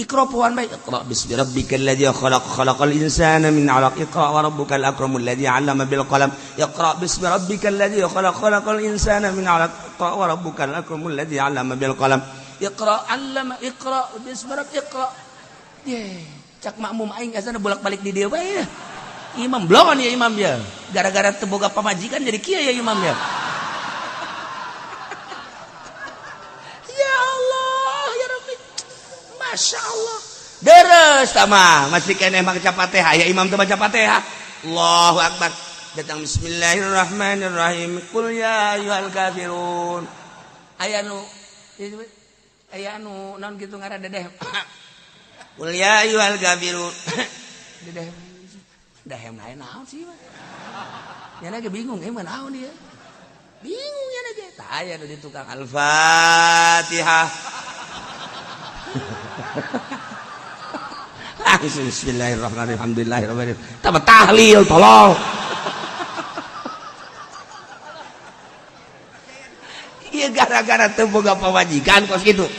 Iqra poan bae. Iqra bismi rabbikal ladzi khalaq khalaqal insana min 'alaq. Iqra wa rabbukal akramul ladzi 'allama bil qalam. Iqra bismi rabbikal ladzi khalaq khalaqal insana min 'alaq. Iqra wa rabbukal akramul ladzi 'allama bil qalam. Iqra 'allama iqra bismi rabbik iqra. Cak makmum aing asana bolak-balik di dieu bae. Imam blon ya imam ya. Gara-gara teu boga pamajikan jadi kieu ya imam ya. Masya Allah deres tamah masih kena baca Fatihah ya imam tuh baca Fatihah Allahu Akbar datang bismillahirrahmanirrahim qul ya ayyuhal kafirun aya nu naon kitu ngaran dedeh qul ya ayyuhal kafirun dedeh lain naon sih nya ge bingung emang naon dia bingung nya ge tah aya di tukang Al-Fatihah Bismillahirrahmanirrahim. Alhamdulillahirrahmanirrahim. Tambah tahlil tolong. Iya gara-gara teu boga pamajikan kos kitu.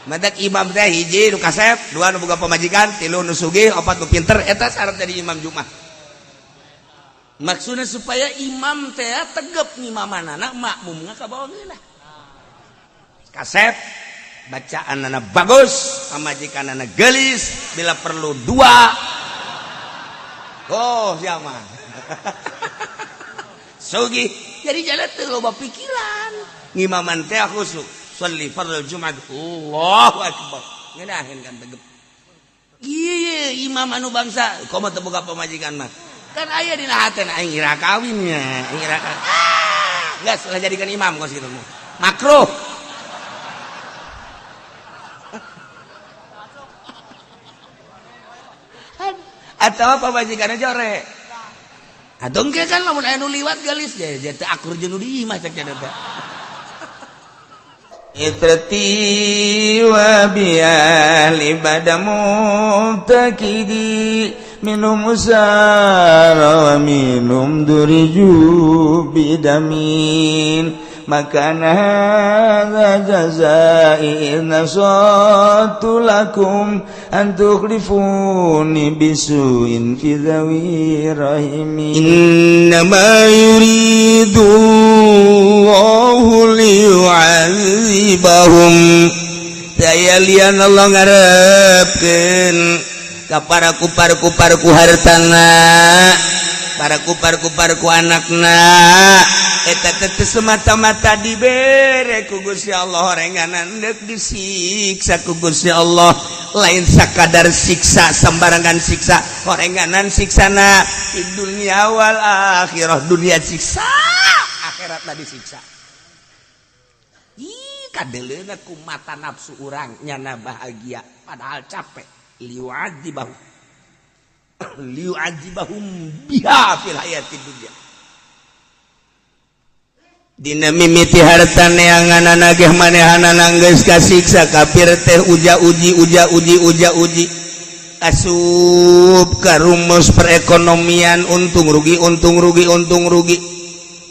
Madak imam teh hiji nu kasep, dua nu boga pamajikan, tilu nu sugih, opat nu pinter eta syarat jadi imam Jumat. Maksudnya supaya imam teh tegep ngimamanana makmum ngakabawageuna. Kasep bacaan anak bagus, pamajikan anak gelis, bila perlu dua. Oh, siapa? Sugi. Jadi jalan tuh loba pikiran. Ngimaman teh khusyuk. Sholli fardhu Jumat. Allahu Akbar. Ngeunaheun kan tegep. Ieu imam anu bangsa, komo teu boga pamajikan mah. Kan aya dina hateun aing ira kawinnya, ira kawin. Geus lah jadikan imam kos kitu mah. Makruh. Atau apa majikanna jore atau engke kan lamun aya nu liwat galis ya teu akur jeung nu di imah cek cenah teh itrati wa bial ibadamu takidi minum usara wa minum duriju bidamin makana hadza jazai nasatu lakum an tukhlifuni bisuin fi dhawi rahimi innama yuridu Allahu liyu'adzibahum daya lian Allah ngarepkeun ka para kupar-kuparku hartana para kupar-kuparku anakna eta teh semata-mata dibere ku Gusti Allah horenganan deuk disiksa ku Gusti Allah lain sakadar siksa sembarangan siksa horenganan siksana di dunia wal akhirah dunia siksa akhirat tadi siksa ih kadeleuna ku mata nafsu urang nyana bahagia padahal capek liu'adzibahum biha fil hayatid dunya dina mimiti harta neanganana ge manehanana geus kasiksa kafir teh uja uji asup ka rumus perekonomian untung rugi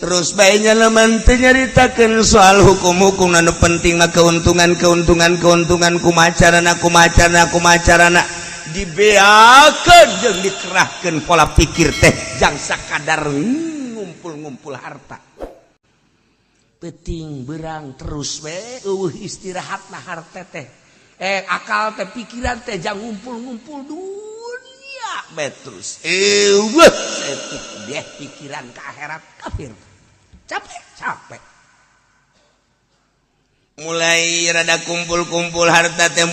terus bae nyalaman teh nyaritakeun soal hukum-hukum anu penting mah keuntungan kumacarana dibeakeun jeung dikerahkeun pola pikir teh jang sakadar ngumpul harta penting berang terus we istirahatna harta teh akal teh pikiran teh jang ngumpul dunia be terus deh pikiran ke akhirat kafir capek mulai rada kumpul harta teh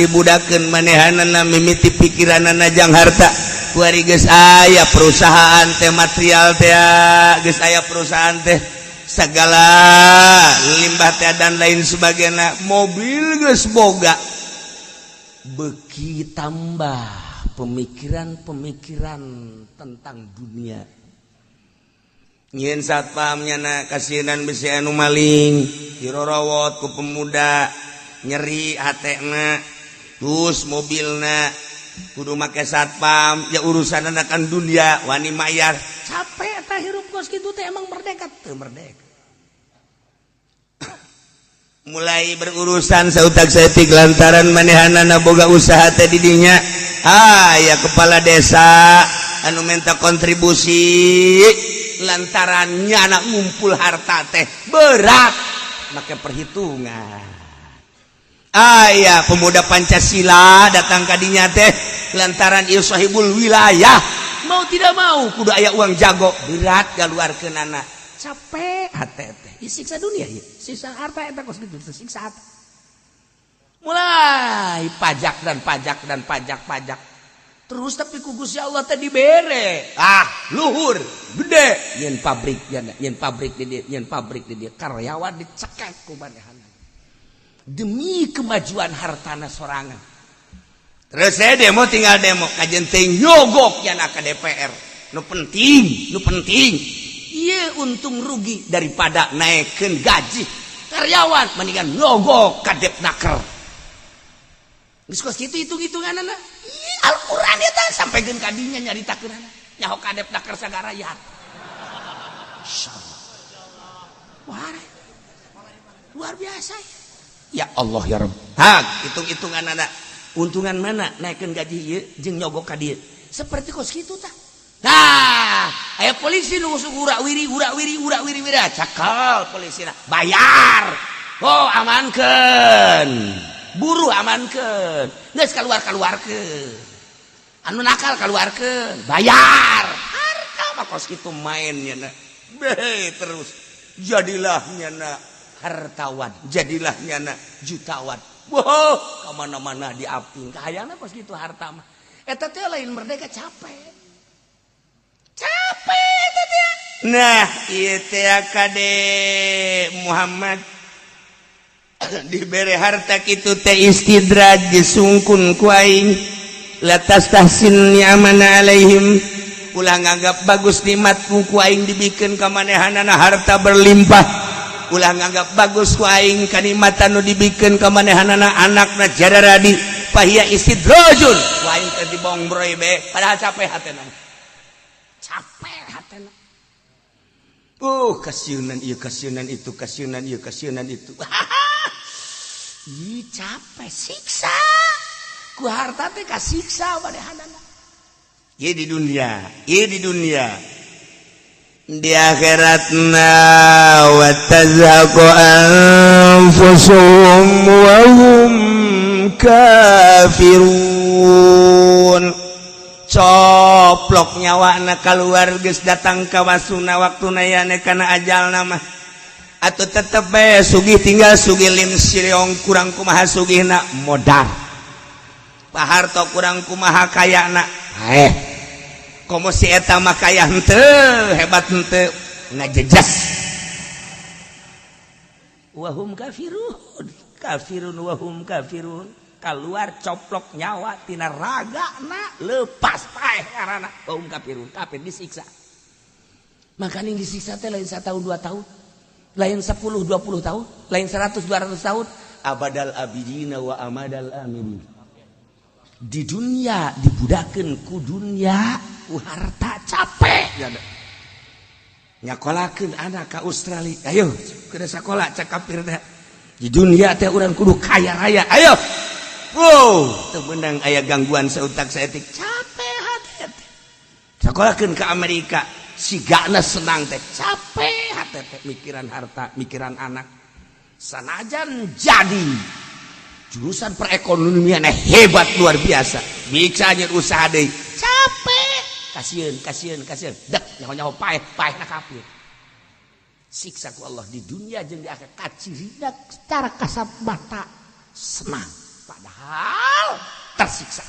dibudakeun manehanana mimiti pikiranana jang harta kuari geus aya perusahaan teh material teh geus aya perusahaan teh segala limbah teh dan lain sebagainya mobil geus boga beki tambah pemikiran tentang dunia nyen satpam nyana kasinan bisi anu maling dirorowot ku pemuda nyeri hatena terus mobilna kudu make satpam ya urusan akan dunia wani mayar capek tah hirup kos kitu teh emang merdeka teu merdeka mulai berurusan sautak-sautik lantaran manehanana boga usaha teh didinya. Ya kepala desa anu minta kontribusi lantarannya anak ngumpul harta teh berat make perhitungan. Ya pemuda Pancasila datang kadinya teh lantaran ieu sahibul wilayah mau tidak mau kudu aya uang jago berat galuarkeun anak capek hate teh disiksa dunia ieu siksa harta eta kos kitu siksa hati. Mulai pajak dan pajak terus tapi ku Gusti Allah teh dibere luhur gede yen pabrik di dieu karyawan dicekek ku manehana demi kemajuan hartana sorangan. Terus saya demo tinggal demo kajen teh nyogok yana ka DPR nu penting ieu untung rugi daripada naikkeun gaji karyawan mendingan nyogok ka Depnaker. Geus kos kitu hitung-hitunganana Al-Quran eta sampaikeun ka dinya nyaritakeunana nyaho ka Depnaker sagara ya. Insyaallah. Wah. Luar biasa. Ya Allah ya Rabb. Hitung-hitunganana untungan mana naikkeun gaji ieu jeung nyogok ka dieu. Seperti kos kitu tah. Aya polisi nu urak-wiri cakal polisina bayar. Amankeun. Buru amankeun. Geus kaluarkeun. Anu nakal kaluarkeun, bayar. Harta mah kos kitu main nya terus. Jadilah nyana hartawan, jadilah nyana jutawan. Ka mana-mana diaping. Kahayangna kos kitu harta mah. Eta teh lain merdeka capek eta teh. Nah, ieu teh kade Muhammad dibere harta kitu teh istidraj disungkun ku aing latas tahsin ni'amana alaihim ulah nganggap bagus nikmatku ku aing dibikeun ka manehanana harta berlimpah ulah nganggap bagus ku aing kanikmatan nu dibikeun ka manehanana anakna jadaradi fahiya istidrajun ku aing teh dibongbroy be padahal capek hatena kasiunan itu ih capek siksa ku harta teh kasiksa manehanana ieu di dunia di akhiratna wa tazhaqu anfusuhum wa hum kafirun coplok nyawana keluar geus datang ka wasuna waktuna yane kana ajalna mah atuh tetep bae sugih tinggal sugih lim siriong kurang kumaha sugihna modal paharto kurang kumaha kayana komo si eta mah kaya henteu hebat henteu ngajejas wa hum kafirun wa hum kafirun keluar coplok nyawa tina ragana lepas paeh karana kaum kafir disiksa. Makanya disiksa teh lain 1 tahun 2 tahun, lain 10 20 tahun, lain 100 200 tahun, abadal abidina wa amadal amilin. Di dunia dibudakeun ku dunia ku harta capek nyakolakeun anak ka Australia ayo keur sakola cek kafir teh di dunia teh urang kudu kaya raya ayo. Teu beunang aya gangguan sautak saeutik capek hate teh. Sakolahkeun ke Amerika sigana senang teh capek hate teh mikiran harta, mikiran anak. Sanajan jadi jurusan perekonomian hebat luar biasa. Bisa nyeun usaha deui. Capek. Kasieun. Dek nyaho-nyaho paeh-paehna kafir. Siksa ku Allah di dunia jeung di akhirat kacirina secara kasat mata senang. Padahal tersiksa.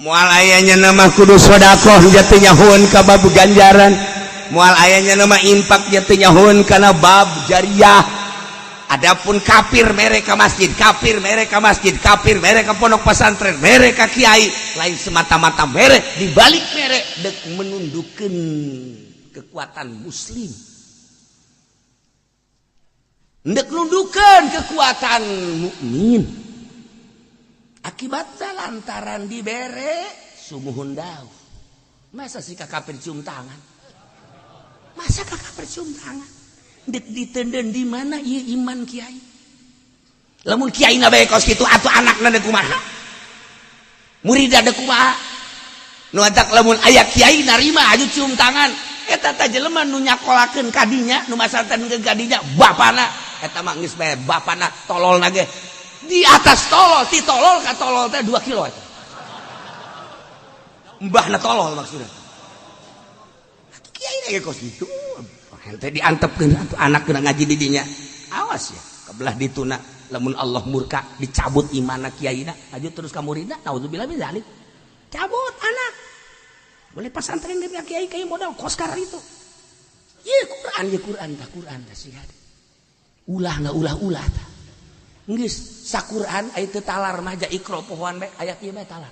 Moal ayanya nama kudu sedekah jatuh nyahoun ka bab ganjaran. Moal ayanya nama infak jatuh nyahoun kana bab jariyah. Adapun kafir mereka masjid, kafir mereka pondok pesantren, mereka kiai, lain semata-mata merek dibalik merek dek menundukkan kekuatan muslim. Ndek nundukan kekuatan mukmin. Akibatnya lantaran dibere sumuhun daun. Masa sih kakak cium tangan? ditenden di mana ieu iman kiai lamun kiai na bae kos kitu atuh anakna teh kumaha murid ada kumaha nu atak lamun aya kiai narima aju cium tangan eta teh jelema nu nyakolakeun kadinya nu masartan ke kadinya bapana eta mah geus bae bapana tololna ge di atas tolol ti tolol ka tolol teh 2 kilo eta mbahna tolol maksudna atuh kiai ge kos kitu ente diantepkeun atuh anak kena ngaji di dinya awas ya kebelah dituna lamun Allah murka dicabut imanna kiaina aju terus ka muridna naudzubillah min zalik cabut anak boleh pesantren dia kiai kiai modal kos karena itu ieu Quran tah sih ulah tah geus saquran aya teu talar mah ja ikra pohoan bae ayat ieu bae talar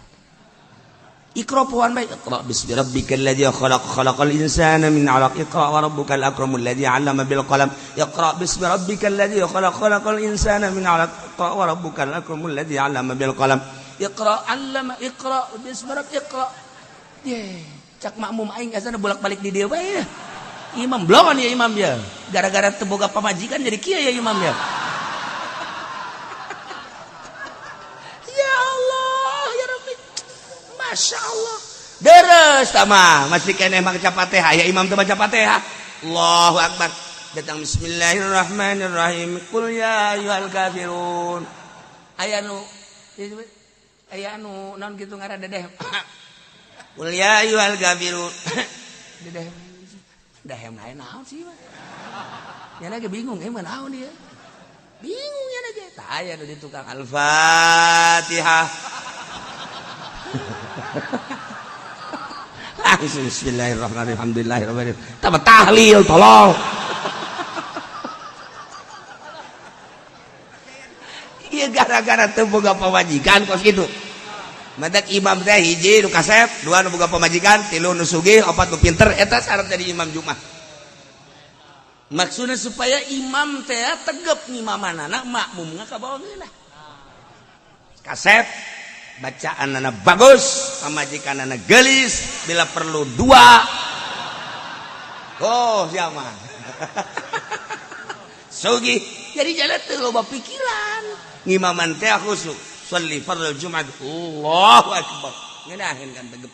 ikra pohoan bae iqra bismi rabbikal ladzi khalaq khalaqal insana min 'alaq iqra wa rabbukal akramul ladzi 'allama bil qalam iqra bismi rabbikal ladzi khalaq khalaqal insana min 'alaq iqra wa rabbukal akramul ladzi 'allama bil qalam iqra 'allama iqra bismi rabbik iqra cak makmum aing asana bolak-balik di dieu bae imam blon ya imam ya gara-gara teu boga pamajikan jadi kieu ya imam ya ya Allah ya Rabbi Masya Allah deres sama masih kene maca Fatihah ya imam teu baca Fatihah Allahu akbar datang bismillahirrahmanirrahim qul ya ayyuhal kafirun aya nu naon kitu ngaran dedeh qul ya ayyuhal kafirun dedeh dahem lain naon sih mah nya lagi bingung emang naon dia bingung ya lagi tah aya di tukang al-fatihah bismillahirrahmanirrahim alhamdulillahirabbil alamin tahlil tolong ieu gara-gara teu boga pamajikan kos kitu madak imam teh hiji nu kasep dua nu boga pamajikan tilu nu sugih opat nu pinter eta syarat dari imam Jumat maksudna supaya imam teh tegep ngimamanana makmumna ka bawageunna kasep bacaanana bagus pamajikanana geulis bila perlu 2 oh siapa sugih jadi jalan teu loba pikiran ngimaman teh khusyuk sholli fardhu Jumat Allahu akbar ngeunaheun kan tegep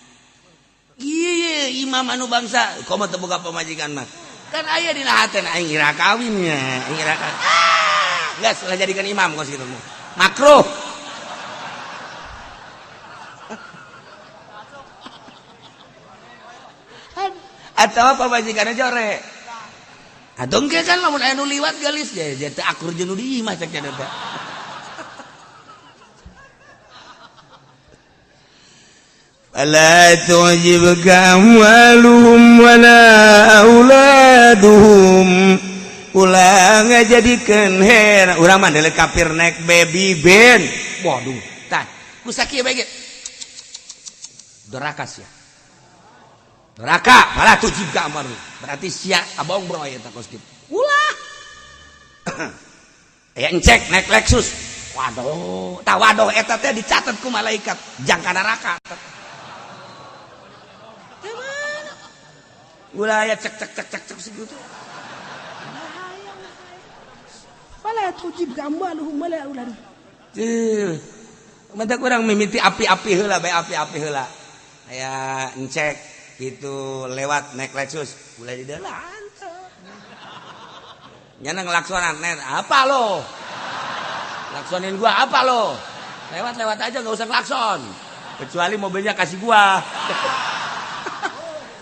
ieu imam anu bangsa komo teu boga pamajikan mah kan aya dina hateun aing ngira kawinnya ngira geus lah jadikan imam kos kitu makruh atawa pamajikanna jore adong ge kan lamun aya nu liwat geulis ge teu akur jeung nu di imah cek cenah teh فلا تعجبك أموالهم ولا أولادهم ulah ngajadikeun heran urang mah deuleu kafir naik baby band waduh tah ku sakieu bae ge dorakas ya doraka malah tujib ka amar berarti sia abong bro eta kos kitu ulah aya encek naik Lexus waduh tah waduh eta teh dicatet ku malaikat jangka neraka ulah aya cek segitu wala tujib gambaluhum wala ulad mentak urang mimiti api-api heula bae api-api heula aya encek gitu lewat naik Lexus ulah di dalan nyana ngelaksonan apa lo laksonin gua apa lo lewat aja enggak usah klakson kecuali mobilnya kasih gua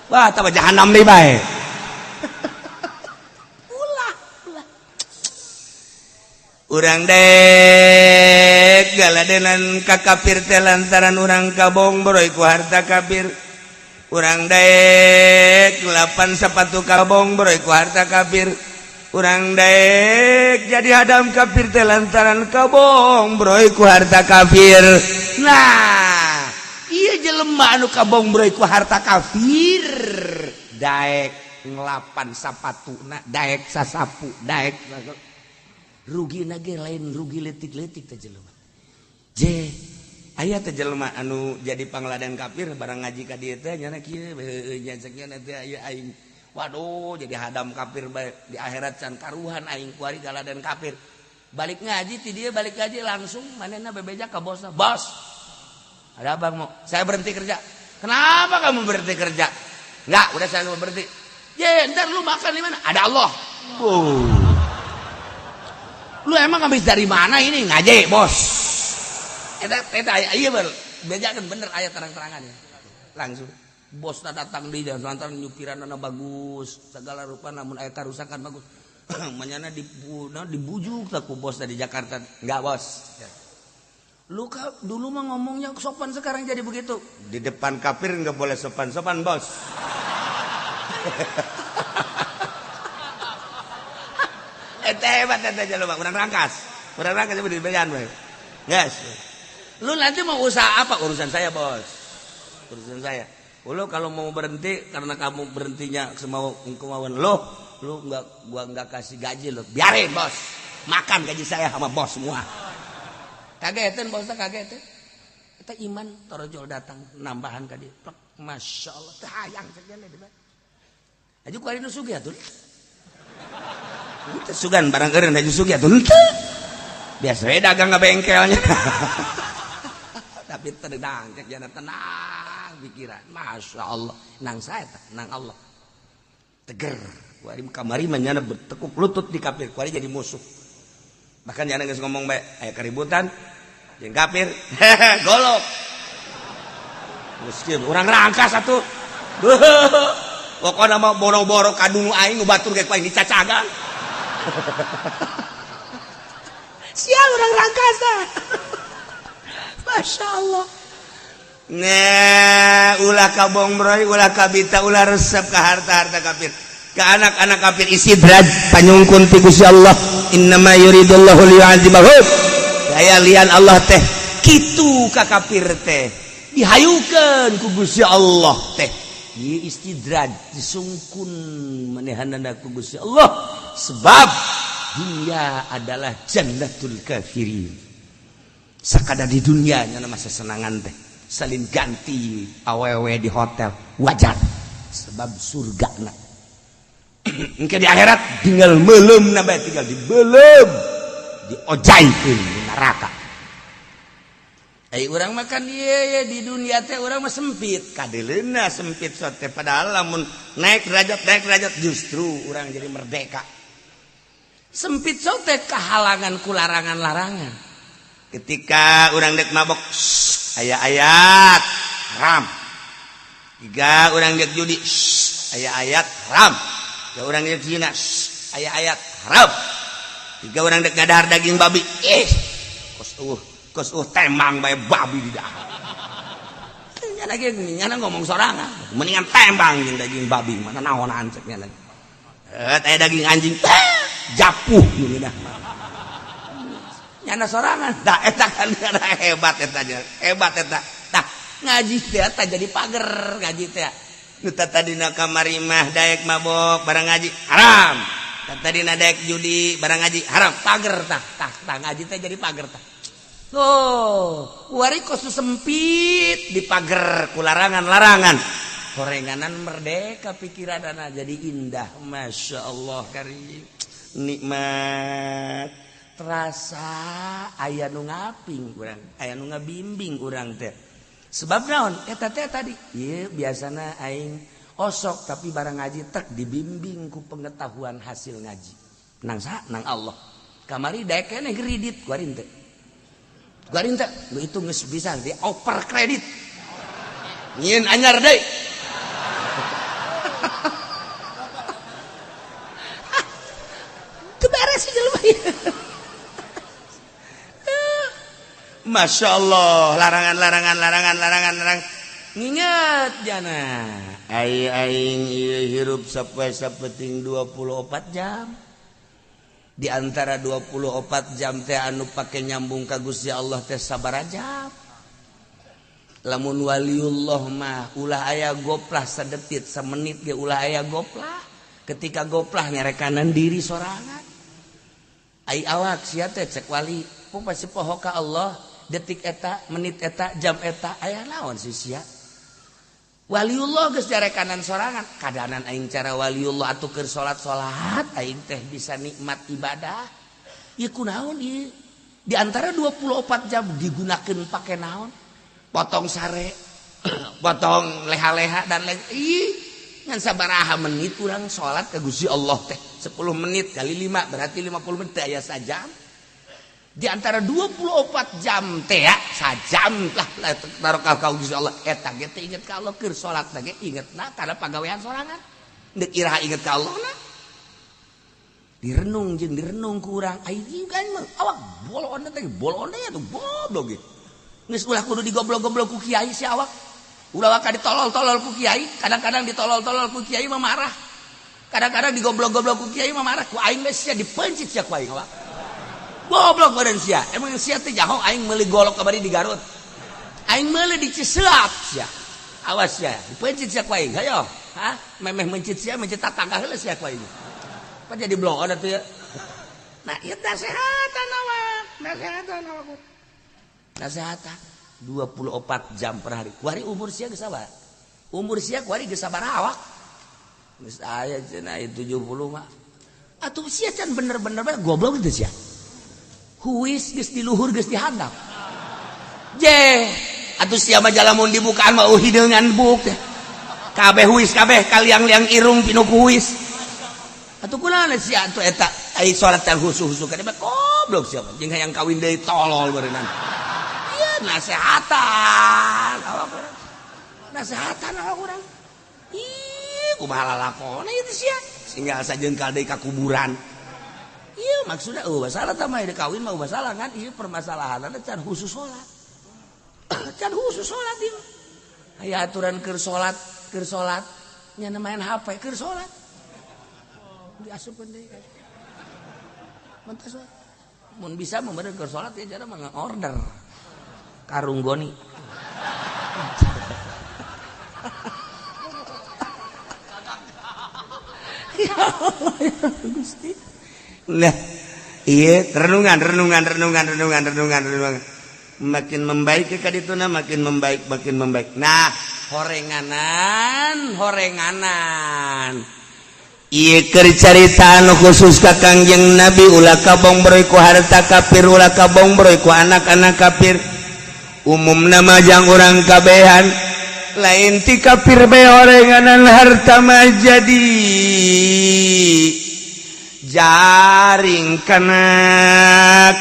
wah tambah jahanam deui bae ulah urang dek galadenan ka kafir teh lantaran urang kabong boroy ku harta kafir urang dek lapan sepatu kabong boroy ku harta kafir urang dek jadi hadam kafir teh lantaran kabong boroy ku harta kafir nah ieu jelema anu kabong broy ku harta kafir daek ngelapan sapatuna daek sasapu daek rugi ge lain rugi leutik-leutik teh jelema je aya teh jelema anu jadi pangladan kafir barang ngaji ka dieu teh nyana kieu nya cekna teh aya aing waduh jadi hadam kafir di akhirat can karuhan aing kuari galadan kafir balik ngaji ti dia balik ngaji langsung manehna bebeja ka bosna bos ada abang mau saya berhenti kerja kenapa kamu berhenti kerja enggak udah saya mau berhenti ya ntar lu makan di mana ada Allah lu emang habis dari mana ini ngaji bos eta iya baru bejakan bener ayat terang-terangannya langsung bos datang di jalan lantaran nyupiran bagus segala rupa namun ayat kerusakan bagus manyana dibujuk tak ku bos dari Jakarta enggak bos lu dulu mah ngomongnya sopan sekarang jadi begitu di depan kafir enggak boleh sopan-sopan bos hebat aja lu kurang rangkas di bayan guys lu nanti mau usaha apa urusan saya bos urusan saya lu kalau mau berhenti karena kamu berhentinya semau kemauan lu gua nggak kasih gaji lu biarin bos makan gaji saya sama bos semua kagetin bosnya kagetin kita iman torojol datang nambahan kadi masya Allah hayang segala deh aja ku ari nu sugih atuh itu sugan barang keren aja sugih atuh biasa dagang ke bengkelnya tapi tenang jangan tenang pikiran masya Allah nang saya nang Allah teger kuari kamari manyana bertekuk lutut di kafir kuari jadi musuh bahkan jangan geus ngomong bae aya keributan jeung kafir golok miskin urang rangkas atuh pokona mah boro-boro kadunu aing nu batur ge ku aing dicacagan sia urang rangkas tah masya Allah nah ulah kabong broy ulah kabita ulah resep ka harta-harta kafir ke anak-anak kafir istidraj panyungkun ti Gusti Allah innama yuridullahu liyu'adzibahum daya lian Allah teh kitu ka kafir teh dihayukeun ku Gusti Allah teh ieu istidraj disungkun manehanana ku Gusti Allah sebab dunia adalah jannatul kafirin sakada di dunia nya masa senangan teh salin ganti awewe di hotel wajar sebab surga na engke di akhirat tinggal meuleum na bae tinggal dibeuleum diojaikeun di neraka ai urang makan ieu di dunia teh urang mah sempit kadeleuna sempit sote padahal lamun naik derajat justru urang jadi merdeka sempit sote kahalangan ku larangan-larangan ketika urang dek mabok ayat-ayat haram tiga orang dek judi ayat-ayat haram tiga orang dek zina ayat-ayat haram tiga orang dek ngadahar daging babi kos temang bae babi di dahar nyana ngomong sorangan mendingan tembang jeung daging babi mana naonan cek nya lagi aya daging anjing japuh geuninah nyana sorangan tah eta kan hebat eta tah ngaji teh tah jadi pager ngaji teh nu tadina kamari mah daek mabok barang ngaji haram tadina daek judi barang ngaji haram pager tah ngaji teh jadi pager tah kuari kos sempit di pager ku larangan-larangan korenganan merdeka pikiranana jadi indah masya Allah karim nikmat terasa aya nu ngaping urang aya nu ngabimbing urang teh sebab naon eta teh tadi ieu biasana aing osok tapi barang ngaji tek dibimbing ku pengetahuan hasil ngaji nang saha nang Allah kamari daek keneh kredit kuarin teh lu itu geus bisa di oper kredit nyieun anyar deui teu beres jelema masya Allah larangan nginget jana aing hirup sampai sapeting 24 jam di antara 24 jam teh anu pake nyambung ka Gusti Allah teh sabaraha jam lamun waliullah mah ulah aya goplah sadetik samenit ge ulah aya goplah ketika goplah ngerekanan diri sorangan ai awak sia teh cek wali pasti poho ka Allah detik eta menit eta jam eta aya naon sih sia waliullah geus jarekanan sorangan kadanan aing cara waliullah atuh keur salat aing teh bisa nikmat ibadah ieu kunaon ieu di antara 24 jam digunakeun pake naon potong sare potong leha-leha dan lain ngan sabaraha menit urang salat ka Gusti Allah teh 10 menit kali 5 berarti 50 menit aya sajam di antara 24 jam teh ya sajam lah barokah ka Gusti Allah eta ge teh inget ka Allah keur salat ge ingetna kana pagawean sorangan deuk iraha inget ka Allah na direnung jeung direnung ku urang aing kan awak bolon teh atuh goblok ge geus ulah kudu digoblok-goblok ku kiai si awak ulah waka ditolol-tolol ku kiai kadang-kadang ditolol-tolol ku kiai mah marah kadang-kadang digoblok-goblok ku kiai mah marah ku aing geus sia dipencit sia ku aing awak goblok badan sia emang sia teh jaho aing meuli golok kabari di Garut aing meuli di Ciseap sia awas sia dipencit sia ku aing hayo memeh mencit sia mencit tatangga heula sia ku aing apa jadi blok atuh ya nah ieu nasehatan awak nasehatan 24 jam per hari kuari umur sia geus sabaraha umur sia kuari geus sabaraha awak geus aya cenah 70 mah atuh sia can bener-bener goblok teh sia huis geus di luhur geus dihandap je atuh sia mah jalamun dibukaan mah hideungan buk teh kabeh huis kabeh kaliang-liang irung pinu huis atuh kunaon sia atuh eta ai salat teh husu-husu kana mah goblok sia jeung hayang kawin deui tolol beureunan ieu nasehatan awak urang ih kumaha lalakonna ieu teh sia singgal sajeungkal deui ka kuburan iya maksudnya masalah tamah ada kawin mah masalah kan iya permasalahan ada can khusus sholat can khusus sholat ieu aya aturan keur sholat nya main HP keur sholat diasupkeun deui kan mentas mun bisa meureun keur sholat ya cara mah order karung goni ya Allah ya Gusti nah, iya renungan. Makin membaik ke kadituna makin membaik. Nah, horenganan. Iya keur carita anu khusus ka Kangjeng Nabi ulah kabong broy ku harta kafir ulah kabong broy ku anak-anak kafir. Umumna majang urang kabehan lain ti kafir bae horenganan harta mah jadi jaring kana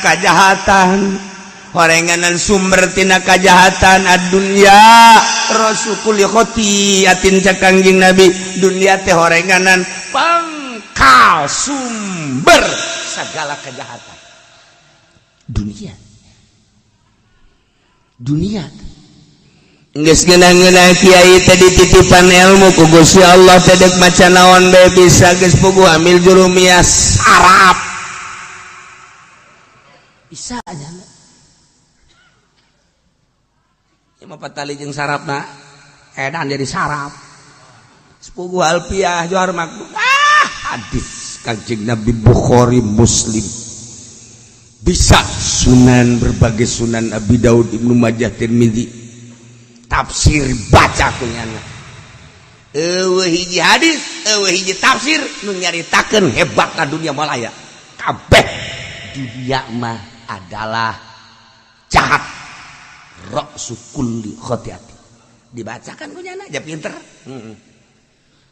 kajahatan horenganan sumber tina kajahatan adunya rasukul khoti atin Kangjeng Nabi dunia teh horenganan pangkal sumber segala kejahatan dunia geus ngeunah-ngeunah kiai teh dititipan ilmu ku Gusti Allah teh deuk maca naon bae bisa geus puguh ambil jurumiyah sarap bisa nya ieu mah patali jeung sarapna edan jadi sarap sepuguh alfiah johar makmum hadis Kangjeng Nabi Bukhari Muslim bisa sunan berbagai sunan Abi Daud Ibnu Majah Tirmidzi tafsir baca kunyana eueuh hiji hadis eueuh hiji tafsir nu nyaritakeun hebatna dunia malaya kabeh dunia mah adalah jahat ra'su kulli khati'ati dibacakan kunyana aja pinter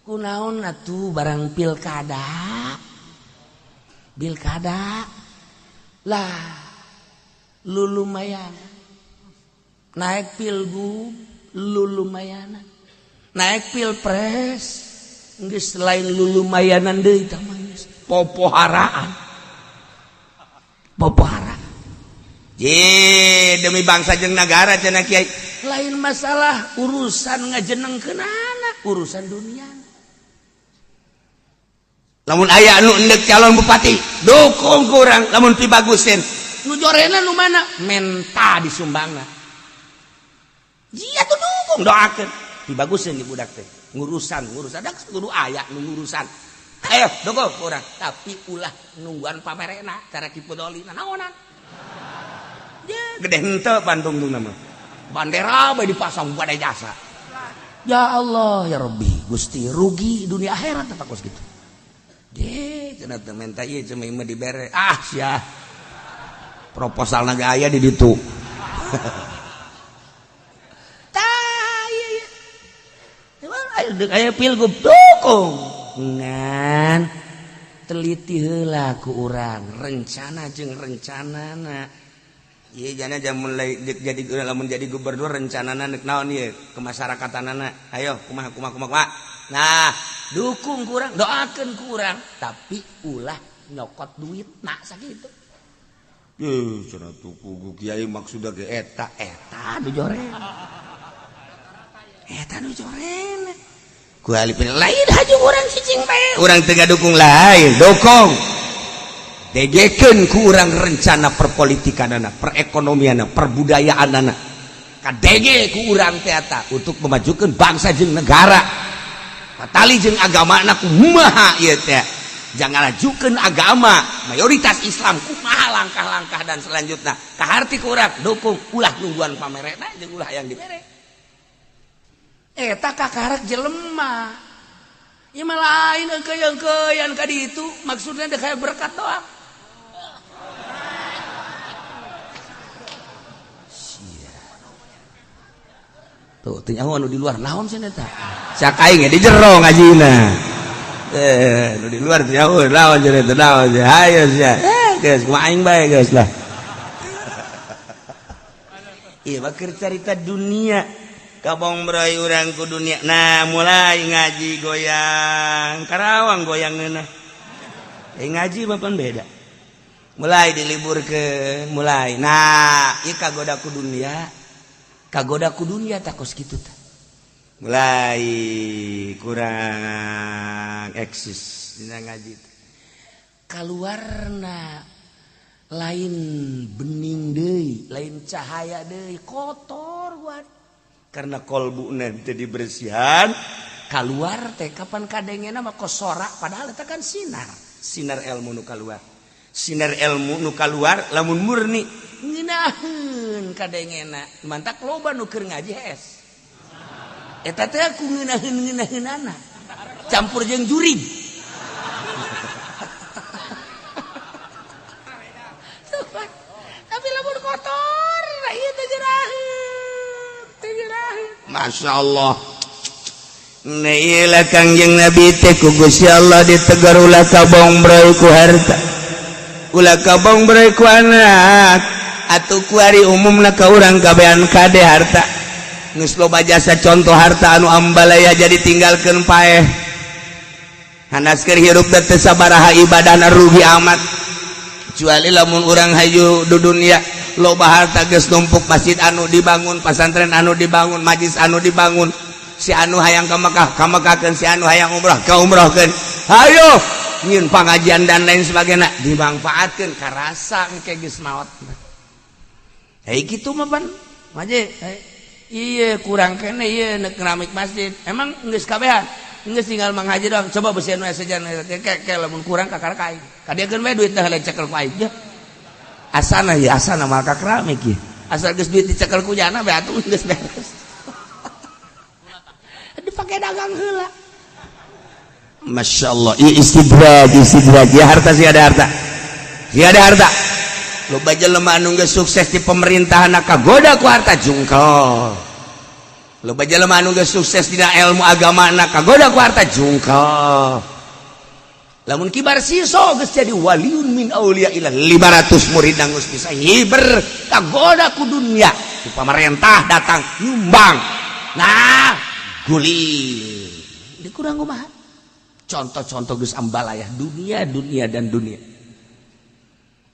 kunaon atuh barang pilkada lah lulumayan naik pilgub lulumayanan naik pilpres geus lain lulumayanan deui tah mah popoharaan je demi bangsa jeung nagara cenah kiai lain masalah urusan ngajenengkeunana urusan dunia lamun aya anu endek calon bupati dukung ku urang lamun pi bagusin nu jorena nu mana menta disumbangna iya tuh dukung doakeun pi bagusin di budak teh ngurusan da kudu aya nu ngurusan ayo dukung ku urang tapi ulah nungguan pamerena cara kipodolina naonan gede henteu Bandung tuh nama bandera bae dipasang pada jasa Ya Allah ya Rabbi Gusti rugi dunia akhirat tak kos gitu deh cenah teu menta ieu cuma imah dibere sia proposal naga aya di ditu tah ieu aya pilgub dukung ngan teliti heula ku urang rencana jeung rencanana. Iya jana jam mulai jadi lamun jadi gubernur rencanana neuk naon ieu ke masarakatanana. Ayo kumaha. Nah, dukung kurang, doakeun kurang, tapi ulah nyokot duitna sakitu. Ye, cenah tuku kiai maksudna ge eta nu joren. Eta nu joren. Ku alipin lain haju urang cicing bae. Urang teu dukung lain, dukung. Degekeun ku urang rencana perpolitikanana, perekonomianna, perbudayaanana. Kadege ku urang teh eta untuk memajukeun bangsa jeung negara. Patali jeung agamana kumaha ieu teh. Jangan lajukeun agama mayoritas Islam kumaha langkah-langkah dan selanjutnya. Kaharti ku urang dukung ulah nungguan pamerena jeung ulah yang dibere. Eta kakarek jelema. Ieu mah lain keuyang-keuyang ka ditu maksudna teh kayak berkat doang. Tuh, tanya anu di luar naon sih eta? Sak aing di jero ngajina. Nu di luar tanya naon sih eta naon sih. Hayo sia. Geus kumaha aing bae geus lah. Ieu mah keur carita dunia. Kabong berai urang ku dunia. Nah, mulai ngaji goyang. Karawang goyangeuna. Ngaji mah pan beda. Mulai diliburkeun, mulai. Nah, ieu kagoda ku dunia. Kagoda ku dunia takos kitu teh. Mulai kurang eksis dina ngaji teh. Kaluarna lain bening deui, lain cahaya deui, kotor buat. Karena kolbuna teu dibersihan, kaluar teh kapan kadengena mah kosorak padahal eta kan sinar ilmu nu kaluar. Sinar ilmu nu kaluar lamun murni ngeunaheun kadengena mantak loba nu keur ngaji es eta teh aku ngeunaheun-ngeunaheunana campur jeung jurig tapi lamun kotor ieu teh geuraheun masyaallah Nailah Kangjeng Nabi teh ku Gusti Allah ditegar ulah kabong breu ku harta ulah kabong breu ku anak atuh ku ari umumna ka urang kabehan kade harta geus loba jasa contoh harta anu ambalaya jadi tinggalkeun paeh hanaskeun hirup teh sabaraha ibadahna rugi amat kecuali lamun urang hayu di dunia loba harta geus numpuk masjid anu dibangun pasantren anu dibangun majlis anu dibangun si anu hayang ka Mekah si anu hayang umrah ka umrahkeun hayo nyieun pangajian dan lain sebagainya dimanfaatkeun karasa engke geus maot hei kitu mah pan maje ieu kurang kene ieu keramik masjid emang geus kabehan geus tinggal manghaji doang coba bersihan we saja ke lamun kurang ka karkai kadiekeun we duit teh cekel ku aing asana ieu asana mah ka keramik ieu asal geus duit dicekel ku jana we atuh geus beres dipake dagang heula. Masya Allah, istidraj ya harta sih ada harta. Loba jelema anu geus sukses di pemerintahan kagoda ku harta jungkel. Loba jelema anu geus sukses dina ilmu agama kagoda ku harta jungkel. Lamun kibar siso geus jadi waliun min auliya ilah 500 murid geus bisa hiber kagoda ku dunia. Di pemerintah datang nyumbang. Nah, gulir dikurang kumaha contoh-contoh geus ambalayah dunia dan dunia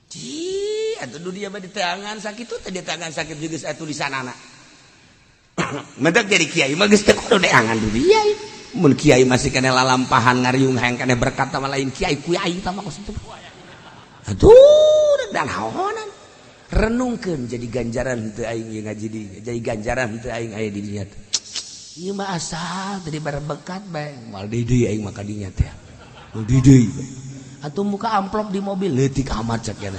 ci atuh dunia mah di tangan sakitu teh di tangan sakit juga aya tulisanana mentek jadi kiai mah geus teu kudu deangan dunia mun kiai masih kena lalampahan ngariung hayang kena berkat sama lain kiai tah mah kitu aduh dan naonan renungkeun jadi ganjaran teu aing ngaji di jadi ganjaran teu aing aya di dinya teh ieu mah asal tadi berbekat bae moal deui aing mah kadinya teh moal deui atuh muka amplop di mobil leutik amat cek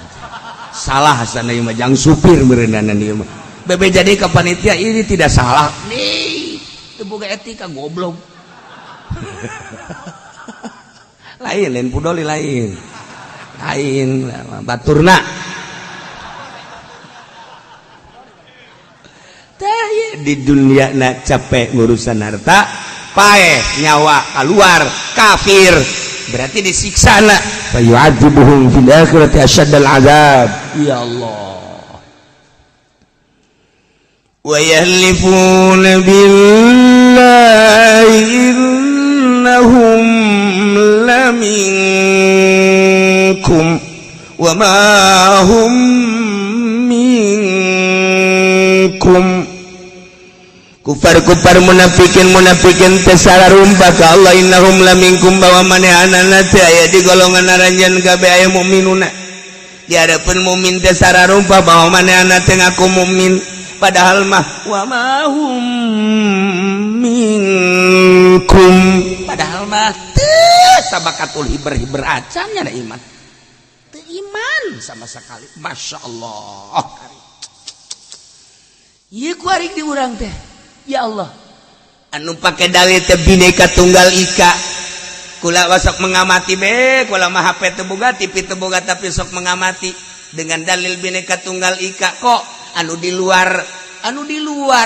salah sana ieu mah jang supir meureunana ieu mah bebe jadi ke panitia ini tidak salah nih teu boga etika goblok. lain pudoli lain baturna di dunia nak capek ngurusan harta paeh nyawa keluar kafir berarti disiksa na fa yu'adzibuhum fil akhirati asyaddal azab ya Allah wa yahlifuna billahi innahum laminkum wa ma hum minkum kufar munafikin tesararumpa ka Allah innahum laminkum bahwa manehanana teh aya di golongan aranjeun kabeh aya mukminuna di hadapan mukmin tesararumpa bahwa manehanana teh ngaku mukmin padahal mah wa ma hum minkum padahal mah teu sabakatul hiber acan nya iman teu iman sama sekali masyaallah ieu ku ari di urang teh ya Allah anu pake dalil teh bineka tunggal ika kula sok mengamati kula mah HP teu boga TV teu boga tapi sok mengamati dengan dalil bineka tunggal ika kok anu di luar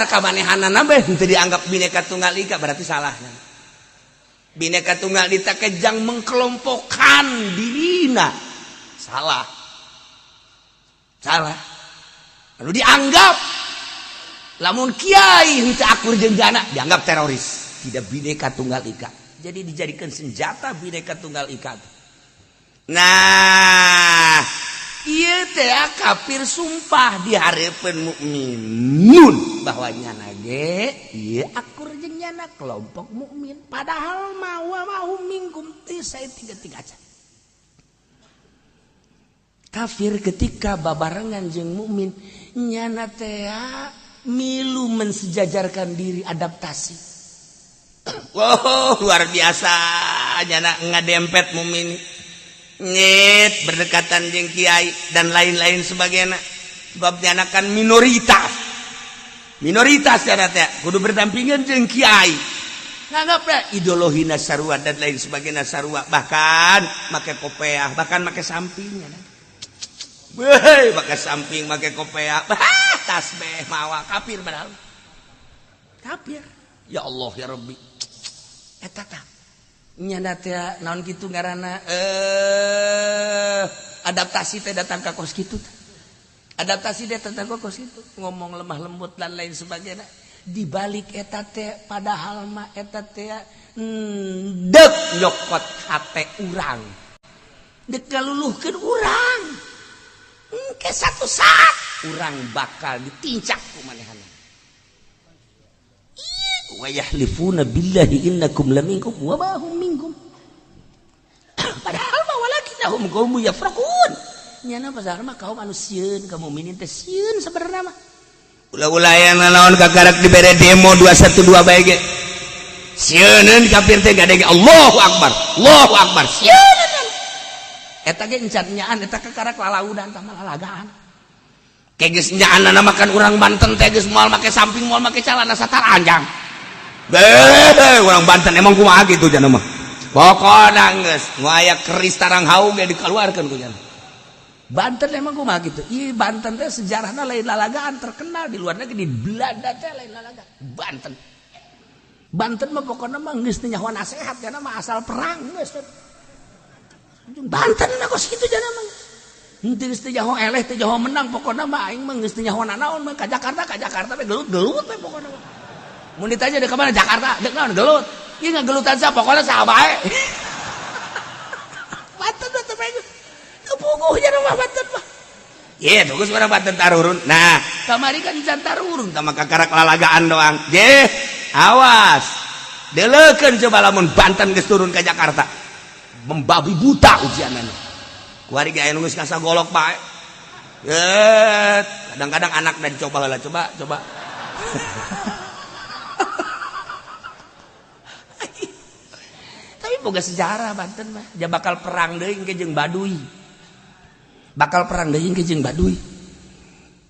kamanehanana beh teu dianggap bineka tunggal ika berarti salahnya bineka tunggal ika kejang mengkelompokkan dirina salah anu dianggap lamun kiai henteu akur jeung jana dianggap teroris tidak bineka tunggal ika jadi dijadikan senjata bineka tunggal ika nah ieu teh kafir sumpah di hareupeun mukminun bahwa nyana ge ieu akur jeung nyana kelompok mukmin padahal ma wa mahum minkum teu saeutik-eutik aja kafir ketika babarengan jeung mukmin nyana teh milu mensejajarkan diri adaptasi. Wow, luar biasa nyana ngadempet mukmin. Nyet berdekatan jeung kiai dan lain-lain sebagainya. Sebab nyana kan minoritas. Minoritas nyana teh kudu berdampingan jeung kiai. Nganggap ideologina sarua dan lain sebagainya sarua bahkan make kopiah, bahkan make samping nyana. Weh, pakai samping, pakai kopiah. Tasbih mawa kafir padahal kafir ya Allah ya Rabbi eta tah nyana teh naon kitu ngaranna adaptasi teh datang ka kos kitu adaptasi teh datang ka kos kitu ngomong lemah lembut dan lain sebagainya di balik eta teh padahal mah eta teh dek nyokot hate urang dek kaluluhkeun urang engke satu saat urang bakal ditincak ku manehana. Wa yahlifuna billahi innakum laminkum wa ma hum minkum. Padahal mah walakinnahum qaumun yafraqun. Nyana pasar mah kaum anu sieun kaum mukminin teh sieun sabenerna mah. Ulah-ulah aya naon kakarak dibere demo 212 bae ge. Sieun kafir teh gadege Allahu Akbar. Sieun. Eta ge encan nyaan eta kakarak lalaudan tah malalagaan. Keges nyaan makan orang Banten teges moal make samping moal make calana satar anjang. Orang Banten emang kumaha gitu cenah mah. Pokona geus nu aya keris tarang haung ge dikeluarkeun ku cenah. Banten emang kumaha gitu. Ieu Banten teh sejarahna lain lalagaan terkenal di luar negeri di Belanda teh lain lalagaan. Banten mah pokona mah geus teu nyaho nasehat cenah mah asal perang geus. Banten mah kos kitu cenah mah. Henteu geus teu nyaho eleh teu nyaho menang pokona mah aing mah geus teu nyaho naon mah ka Jakarta we gelut we pokona mah. Mun ditanya deuk ka mana Jakarta, deuk naon gelut. Ieu ngagelutan sa pokona saha bae. Banten teh bae. Teu puguh nya mah Banten mah. Ye, tugas urang Banten tarurun. Nah, kamari kan can tarurun tah maka karak lalagaan doang. Je, awas. Deleukeun coba lamun Banten geus turun ka Jakarta. Membabi buta ujianana. Kuari ge aya nu geus kasagolok bae. Kadang-kadang anak dan coba heula coba. Tapi boga sejarah Banten mah. Dia bakal perang deui engke jeung Baduy.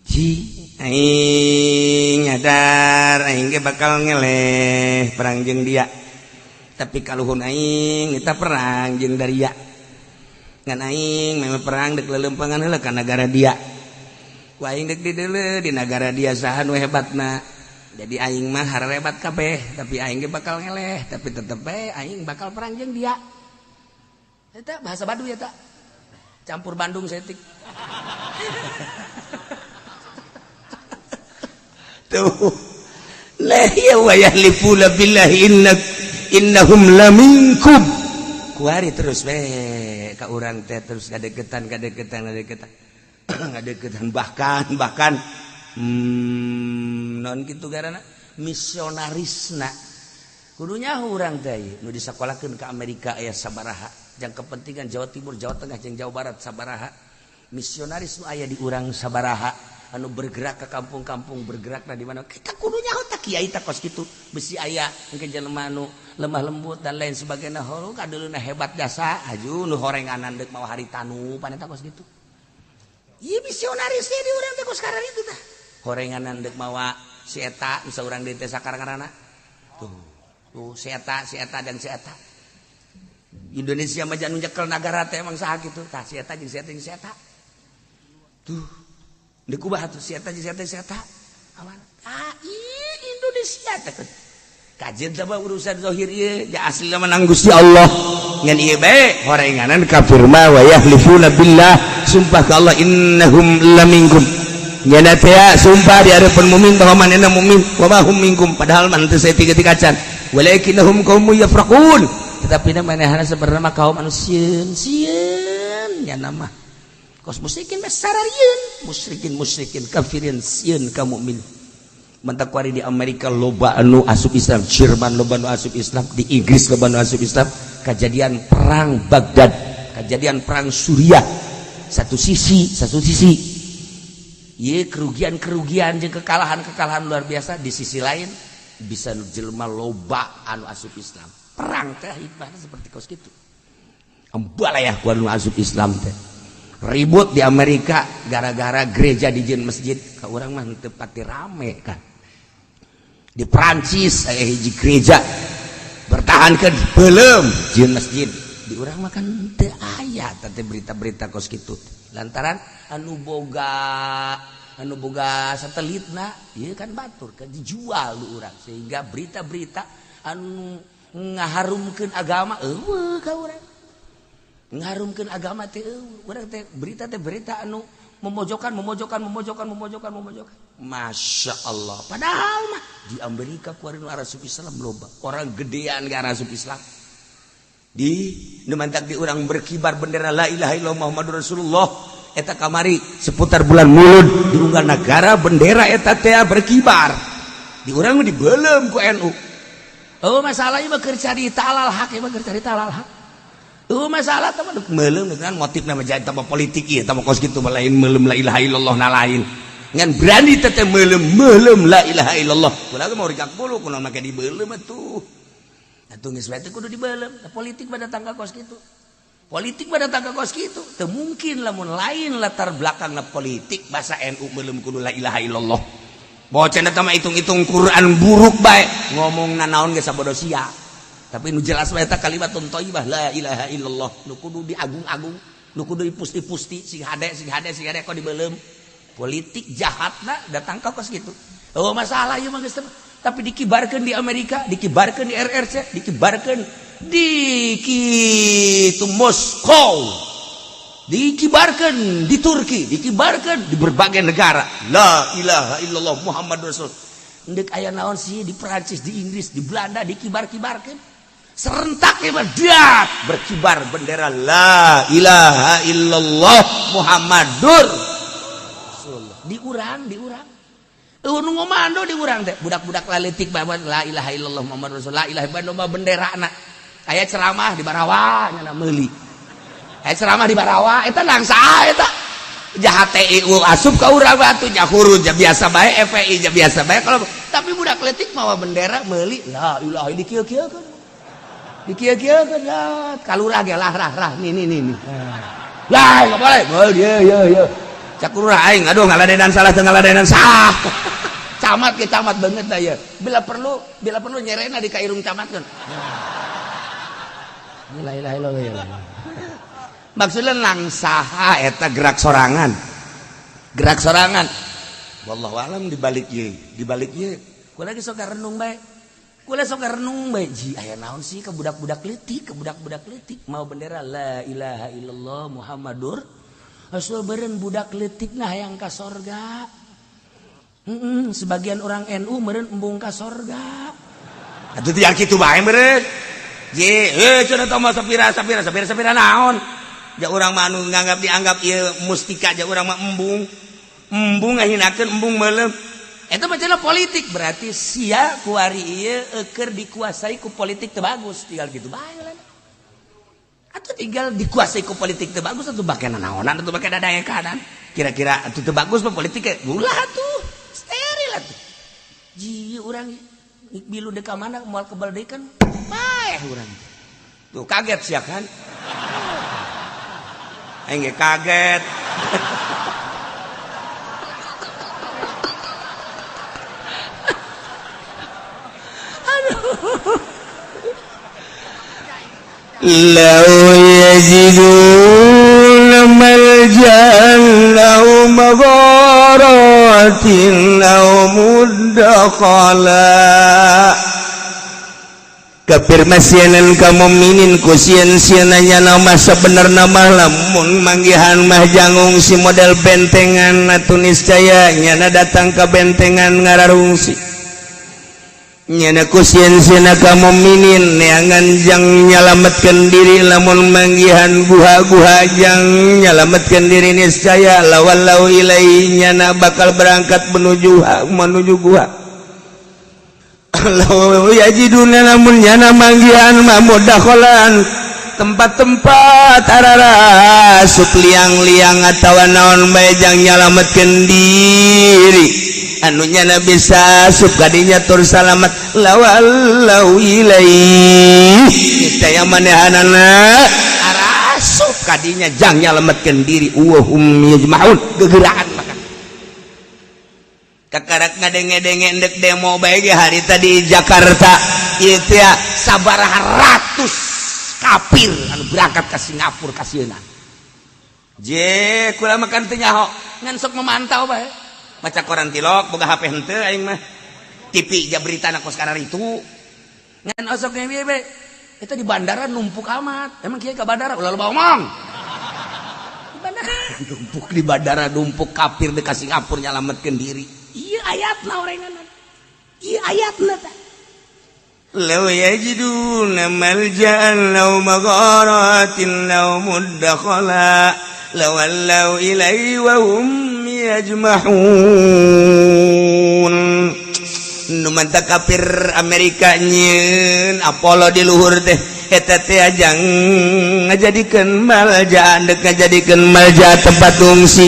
Ji aing nyadar aing ge bakal ngeleh perang jeung dia tapi kaluhun aing kita perang jeung daria ngan aing memang perang dek lelempangan heula ka negara dia ku aing dek di negara dia saha nu hebatna jadi aing mah harebat kabeh tapi aing ge bakal ngeleh tapi tetep we aing bakal perang jeung dia eta bahasa Baduy eta campur Bandung setik tuh la ya wa yahlifuna billahi innahum laminkum kuari terus we ka urang teh terus ngadegetan ngadegetan bahkan non kitu garana misionarisna kudunya urang teh nu disakolahkeun ka Amerika aya sabaraha jang kepentingan Jawa Timur Jawa Tengah jeung Jawa Barat sabaraha misionaris nu aya di urang sabaraha anu bergerak ke kampung-kampung bergerak di mana kita kudunya tak kiai tak kos gitu besi aya mungkin jelema anu lemah lembut dan lain sebagainya holo kadeuluna hebat jasa aju nu horenganan deuk mawa haritanu paneta kos gitu ieu misionaris di urang teh kos karar itu tah horenganan deuk mawa si eta bisa urang di teh sakarang-karana tuh si eta dan si eta Indonesia mah jangan nyekel negara teh emang saha kitu tah si eta jeung si eta tuh dikubah tuh siata aman Indonesia teh kajian sama urusan zahir ieu ja asli menang Gusti Allah ngan ieu bae horenganan kafir ma wa yahlifuna billah sumpah ka Allah innahum laminkum nyana teh sumpah di hadapan mukmin bahwa manehna mukmin wa ma hum minkum padahal man teu saeutik kacan walakinnahum qaumun yafraqun tetapi manehna sebenarnya kaum anu sieun nyana mah kos musyrikin besararieun musyrikin kafirin sieun ka mukmin mentak kuari di Amerika loba anu asup Islam Jerman loba anu asup Islam di Inggris loba anu asup Islam kejadian perang Baghdad kejadian perang Suriah satu sisi ieu kerugian jeung kekalahan luar biasa di sisi lain bisa jelema loba anu asup Islam perang teh hikmahna seperti kos kitu ambalayah ku anu asup Islam teh ribut di Amerika gara-gara gereja dijieun masjid ka urang mah teu pati rame kan di Prancis aya hiji gereja bertahankeun beulem jieun masjid di urang mah kan teu aya teh berita-berita kos kitu lantaran anu boga satelitna ieu kan batur kan dijual di urang sehingga berita-berita anu ngaharumkeun agama eueuh ka urang ngarumkeun agama teh urang teh berita anu memojokkan Masya Allah padahal mah di Amerika kuari nu asup Islam loba orang gedean ke asup Islam di numantak di urang berkibar bendera la ilaha illallah Muhammadur Rasulullah eta kamari seputar bulan Mulud di unggal negara bendera eta teh berkibar di urang dibeulem ku NU masalah ieu mah keur carita halal hak masalah teman melem dengan motif nama jadi tambah politik ya tambah kos gitu lain melem la ilaha illallah na lain ngan berani teteh melem la ilaha illallah kunaon mau rikak bulu kunaon make dibeulem atuh geus bae teh kudu dibeulem politik pada tangga kos gitu teu mungkin lamun lain latar belakangna politik bahasa NU melem kudu la ilaha illallah bocah eta mah hitung-hitung Quran buruk bae ngomongna naon ge sabodo sia tapi nu jelas wae eta kalimatun thayyibah la ilaha illallah nu kudu diagung-agung nu kudu dipusti-pusti sing hade kok dibeulem politik jahatna datang ka kos kitu masalah ieu mah geus tapi dikibarkeun di Amerika dikibarkeun di RRC dikibarkeun di kitu Moskow dikibarkeun di Turki dikibarkeun di berbagai negara la ilaha illallah Muhammadur Rasul ndek aya naon sih di Prancis di Inggris di Belanda dikibar-kibarkeun serentak ibadat berkibar bendera la ilaha illallah Muhammadur Rasulullah di urang nu ngomando di urang teh budak-budak laletik babat la ilaha illallah Muhammadur Rasulullah la ilaha illallah benderana aya ceramah di Barawa nya meuli aya ceramah di Barawa eta nang saha eta jahat TIU asup ka urang batu nya huruf ja biasa bae FPI ja biasa bae kalau tapi budak letik mawa bendera meuli la ilaha dikieu-kieukeun dikieu-kieukeun kalurah ge lah nih lah enggak boleh ya cakurah aing aduh ngaladenan salah teu ngaladenan sah camat ke camat banget dah ya bila perlu nyerena di kairung camatkeun la ilaha illallah maksudna nang saha eta gerak sorangan wallahu alam dibalik ieu kula ge sok renung bae ji aya naon sih ke budak-budak leutik mau bendera la ilaha illallah muhammadur rasul beureun budak leutik nah hayang ka sorga sebagian orang NU meureun embung ka sorga atuh teh yang kitu bae meureun je cenah tah mah sapira naon ja urang mah anu dianggap ieu mustika ja urang mah embung ngahinakeun embung meuleum eta mah cenah politik berarti sia kuari ieu keur dikuasai ku politik teu bagus tinggal kitu bae lah atuh tinggal dikuasai ku politik teu bagus atuh bake naonan atuh bake dadaekanan kira-kira atuh teu bagus mah politik ulah atuh steril atuh ji urang bilu deka mana moal kebaldekan bae urang tuh kaget sia kan aing ge kaget lau yajiduna malja'an aw magharatin aw muddakhala kafirmasianan kamu minin kusian-siananya nama sebenarnya mah lamun manggihan mah jangung si model bentengan atunis caya nyana datang ke bentengan ngararungsi nyana kusian-siana kamu minin neangan jang nyalametkeun diri lamun manggihan guha-guha jang nyalametkeun diri niscaya lawallau ilai nyana bakal berangkat menuju guha law yajiduna lamun nyana manggihan mamudakholan tempat-tempat ararasuk liang-liang atawa naon bae jang nyalametkeun diri anu nyana bisa asup kadinya tur salamat lawallau ilaihi kita yang manehanana arasup kadinya jang nyalametkeun diri hum yajmaun gegeraan maka kakarak ngadenge-denge endek demo bae ge harita di Jakarta ieu teh sabaraha ratus kafir anu berangkat ka Singapura ka sieuna je kula makan teu nyaho ngan sok memantau bae baca koran tilok boga HP henteu aing mah TV ja berita na kos karar itu ngan osok ge be eta di bandara numpuk amat emang kieu ka bandara ulah loba omong di bandara numpuk kafir di Singapura nyalametkeun diri ieu ayatna orenganan ieu ayatna tah law yajiduna malja'an law magharatin law muddakhala lawallau ilaihi wa hum yajmahun nu manta kafir Amerika nyeun Apollo di luhur teh eta teh ajang ngajadikeun malja deuk ngajadikeun malja tempat ngungsi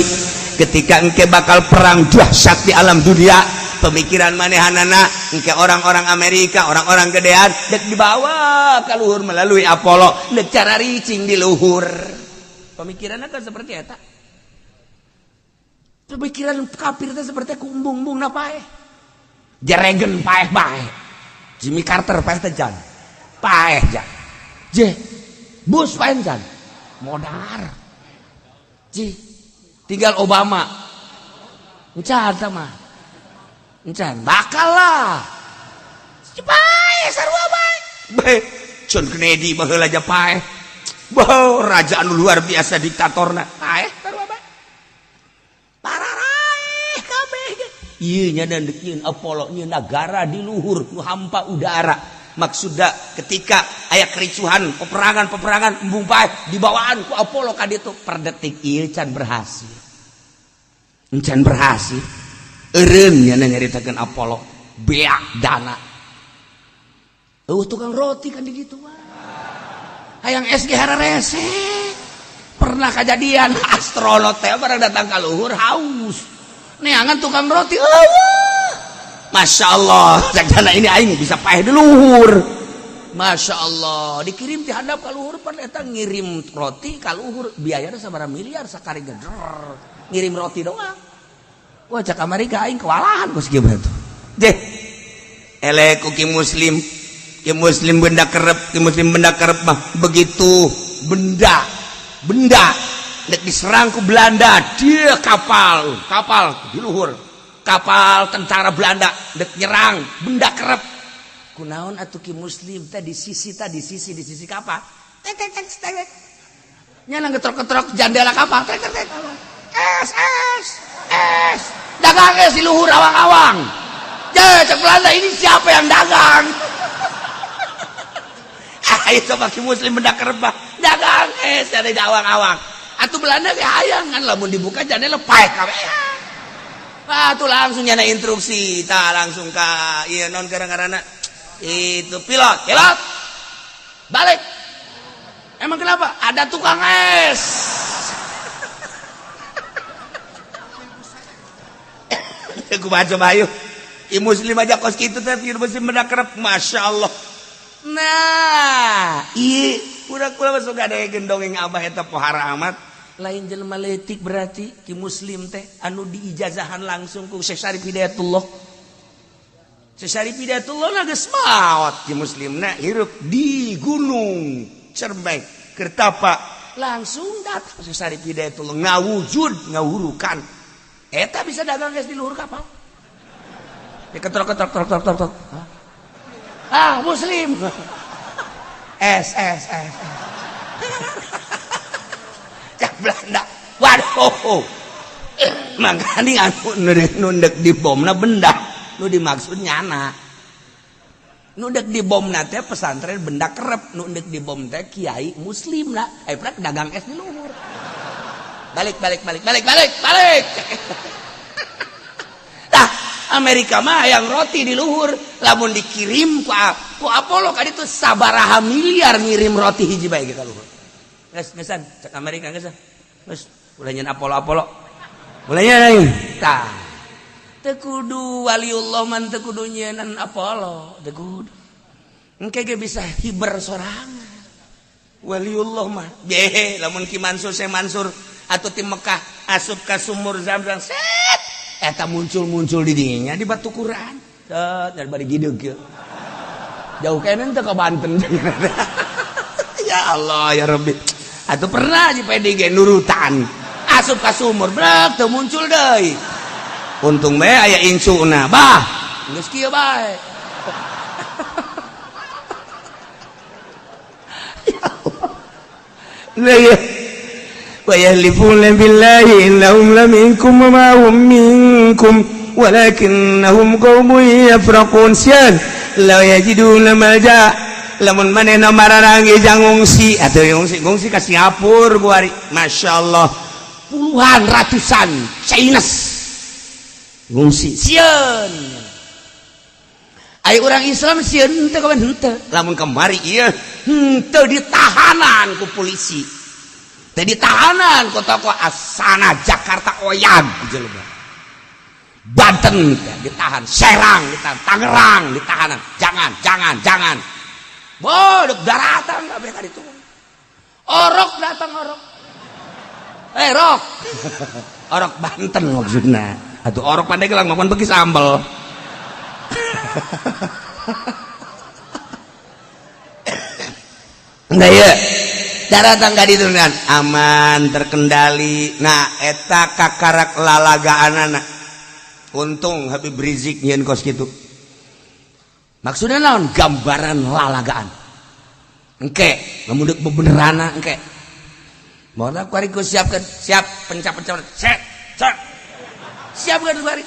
ketika engke bakal perang dahsyat di alam dunia pemikiran manehanana engke orang-orang Amerika orang-orang gedean dek dibawa ka luhur melalui Apollo dek cara ricing di luhur pemikiranna kan seperti eta pemikiran kafir itu seperti kumbung-bung na paeh Reagan paeh bae Jimmy Carter paeh teh jan paeh jan je Bush paeh jan modar je tinggal Obama encan tah mah encan bakal lah paeh sarua bae John Kennedy mah heula aja paeh bau raja anu luar biasa diktatorna paeh sarua bae pararaeh kabeh ieu nya dan deukeun Apollo nya negara di luhur nu hampa udara maksudna ketika aya kericuhan peperangan embung paeh dibawaan ku Apollo ka ditu per detik ieu can berhasil encan berhasil eureun nya nyaritakeun Apollo beak dana tukang roti kan di ditu mah hayang SG hararese pernah kejadian astronot teh barang datang ka luhur haus neangan tukang roti Masya Allah sakjana ini aing bisa paeh di luhur Masya Allah dikirim ti handap ka luhur pan eta ngirim roti ka luhur biayana sabaraha miliar sakari geder ngirim roti doang. Wah cak Amerika aing kewalahan ku kieu tuh. Deh. Elek ku ki muslim benda kerep mah begitu benda dek diserang ku Belanda dia kapal di luhur kapal tentara Belanda dek nyerang benda kerep kunaon atuh ki muslim teh di sisi kapal nyana ketrok jendela kapal es dagang es di luhur awang-awang cek Belanda ini siapa yang dagang ayo coba ki muslim benda kerep dagang es dari awang-awang atuh Belanda ge hayang kan lamun dibuka jendela paek kabeh atuh langsung nyana instruksi tah langsung ka ieu non gara-garana itu pilot balik emang kenapa ada tukang es aku baca bayu i muslim aja kos kitu teh muslim benda kerep masyaallah. Nah iya kura-kura masuk ada gendongeng abah eta pohara amat lain jelema leutik berarti ki muslim teh anu diijazahan langsung ku Syekh Syarif Hidayatullah geus maot ki muslimna hirup di gunung Cermek Kertapa langsung datang Syekh Syarif Hidayatullah ngawurukan eta bisa dagang geus di luhur kapal diketrok muslim es cak Belanda waduh makanya anu nundek di bomna benda nu dimaksud nyana nundek di bomna teh pesantren benda kerep nundek di bom teh kiai muslim lah prak dagang es di luhur balik Amerika mah yang roti di luhur lamun dikirim ku Apollo kan itu sabaraha miliar ngirim roti hiji bae ka luhur geus cek Amerika geus ulah nyen Apollo ulah nyen tah teu kudu waliullah man teu kudu nyeun Apollo teu kudu engke ge bisa hiber sorangan waliullah mah behe lamun Ki Mansur Syekh Mansur atuh ti Mekah asup ka sumur Zam-Zam set eta muncul di dinya di batu Quran dari bari gideg ya jauh kenen teh ka Banten ya Allah ya Rabbi atuh pernah di PDG nurutan asup ka sumur brek teu muncul deui untung bae aya insuna bah geus kieu bae ya Allah ya ويحلفون بالله إنهم لمنكم وما هم منكم ولكنهم قوم يفرقون sian la yajiduna malja lamun manehna mararangi jangungsi atuh ngungsi ka Singapura guari masyaallah puluhan ratusan Chinese ngungsi sieun aya urang Islam sieun teu kawan henteu lamun kamari ieu henteu ditahanan ku polisi jadi tahanan kota Asana Jakarta Oyag jelema Banten ditahan Serang ditahan Tangerang ditahan jangan bodok daratan kabeh ka ditu orok datang orok orok Banten maksudna atuh orok pandai gelang mapan bagi sambel nah ya daratan ka diturunkan aman terkendali nah eta kakarak lalagaanana untung Habib Rizik nyeun kos kitu maksudna naon gambaran lalagaan engke lamun deuk bebenerana engke moal kuari ku siap pencap set siap kan kuari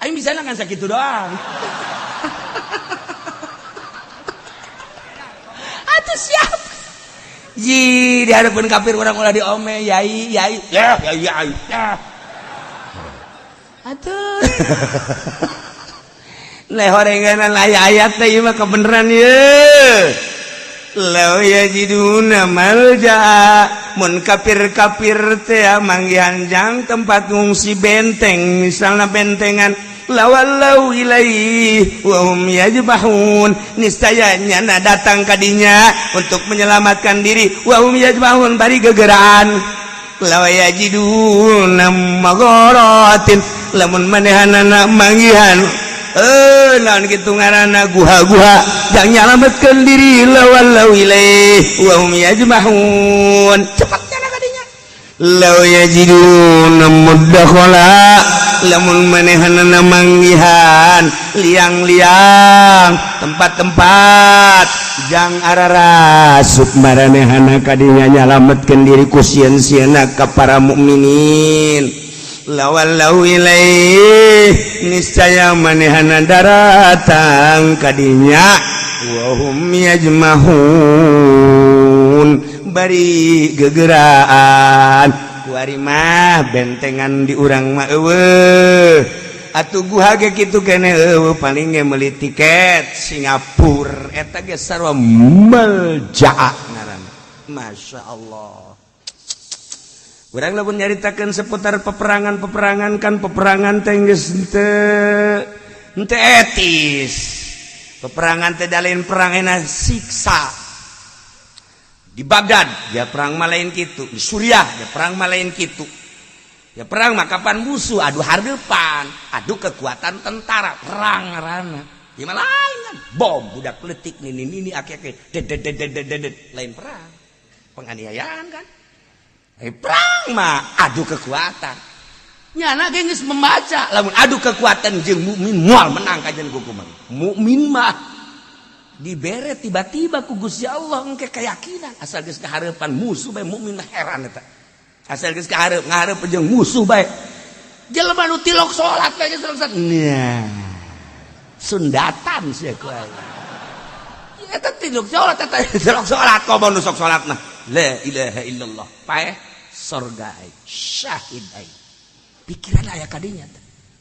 aing bisa kan sakitu doang atuh siap ji di hadapan kafir orang ulah diome yai ya atuh leh horenganan ayat teh ieu mah kebeneran ye law yajiduna malja mun kafir teh manggihan jang tempat ngungsi benteng misalna bentengan lawallau ilaihi wa hum yajbahun niscayanya datang kadinya untuk menyelamatkan diri wa hum yajbahun bari gegeraan law yajiduna magharatin lamun manehanana manggihan naon kitu ngaranna guha-guha jang nyalametkeun diri lawallau ilaih wa hum yajmahun cepatnya kadinya law yajiduna mudakhala lamun manehanana manggihan liang-liang tempat-tempat jang ararasuk maranehana kadinya nyalametkeun diri ku sieun-sieunna ka para mukminin lawallau ilaih niscaya manehana daratang kadinya wa hum yajmahun bari gegeraan kuari mah bentengan di urang mah eueuh atuh guha ge kitu keneh eueuh paling ge meuli tiket Singapura eta ge sarua meljaa ngaranna masyaallah. Urang lamun nyaritakeun seputar peperangan kan peperangan teh geus henteu etis. Peperangan teh lain perang ena siksa. Di Baghdad ya perang mah lain kitu, di Suriah ya perang mah lain kitu. Ya perang mah kapan musuh adu hareupan, adu kekuatan tentara, perang ngaranna. Ya mah lain kan, bom budak peletik nini ake-ake dedet lain perang. Penganiayaan kan. Perang mah adu kekuatan. Nyana geus membaca lamun adu kekuatan jeung mukmin moal menang kajen kumaha. Mukmin mah dibere tiba-tiba ku Gusti Allah engke keyakinan asal geus kahareupan musuh bae mukmin heran eta. Asal geus ngahareup jeung musuh bae. Jelema nu tilok salat bae geus salat. Nah. Sundatan sia ku aya. Eta tilok salat eta tilok salat komo nu sok salatna. La ilaha illallah. Paeh surga syahid ai. Pikiran aya kadinya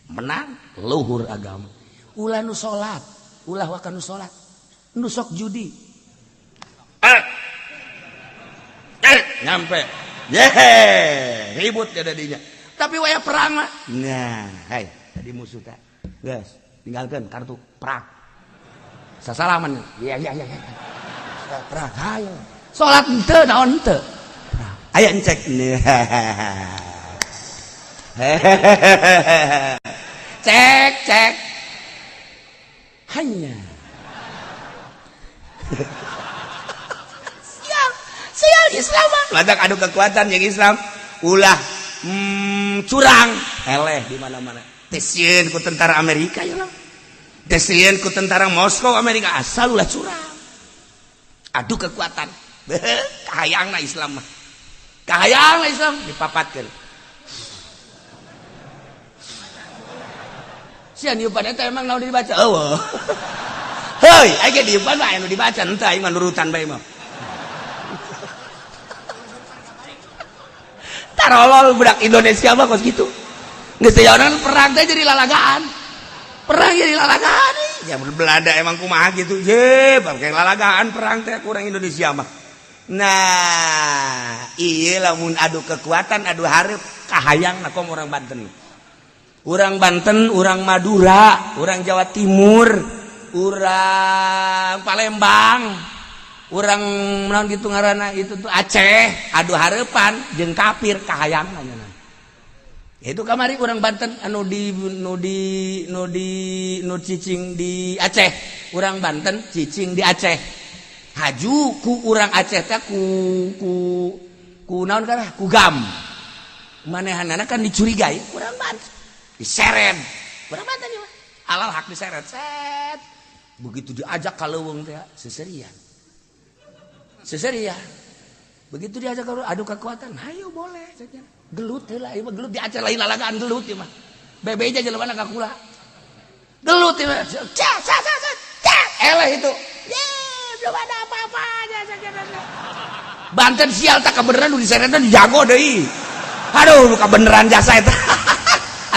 menang luhur agama. Ulah nu salat, ulah wa nu salat. Nu sok judi. Nyampe. Ribut ya dadinya. Tapi waya perang mah. Nah, hai, tadi musuh teh. Geus, tinggalkeun kartu perang. Sasalaman. Iya. Perang hayo. Salat henteu naon henteu. Aya encek. Cek. Hanya. Sial Islam mah. Ladak adu kekuatan yang Islam. Ulah curang. Eleh di mana-mana. Tesieun ku tentara Amerika ya lah. Tesieun ku tentara Moskow Amerika asal ulah curang. Adu kekuatan. Kahayangna Islam mah. Kahayangna Islam dipapatkeun. Sian yupan eta emang naon dibaca? Eueuh. Heuy, aya ge yupan mah anu dibaca henteu aing mah nurutan bae mah. Tarolol budak Indonesia mah kos kitu. Geus teh orang perang teh jadi lalagaan. Perang jadi lalagaan. Ya Belanda emang kumaha gitu. Ye, pakai lalagaan perang teh kurang Indonesia mah. Nah, ieu lamun adu kekuatan, adu hareup kahayangna kom orang Banten. Urang Banten, urang Madura, urang Jawa Timur, urang Palembang, urang naon gitu ngaranna itu tuh Aceh, adu hareupan jeung kafir kahayangna nya. Itu kamari urang Banten anu cicing di Aceh, urang Banten cicing di Aceh. Haju ku urang Aceh teh ku naon kana ku gam. Manehanana kan dicurigai urang Banten. Diseret. Urang Banten ieu mah. Alal hak diseret. Set. Begitu diajak ka leuweung teh seserian. Begitu diajak ka adu kekuatan, hayo boleh saja. Gelut heula ieu mah gelut di Aceh lain lalagaan gelut ieu mah. Bebeja jelema ka kula. Gelut ieu mah. Eleh itu. Belum ada apa-apanya. Banten sial tak kebenaran nu diseretan dijago deui. Aduh nu kebenaran jasa eta.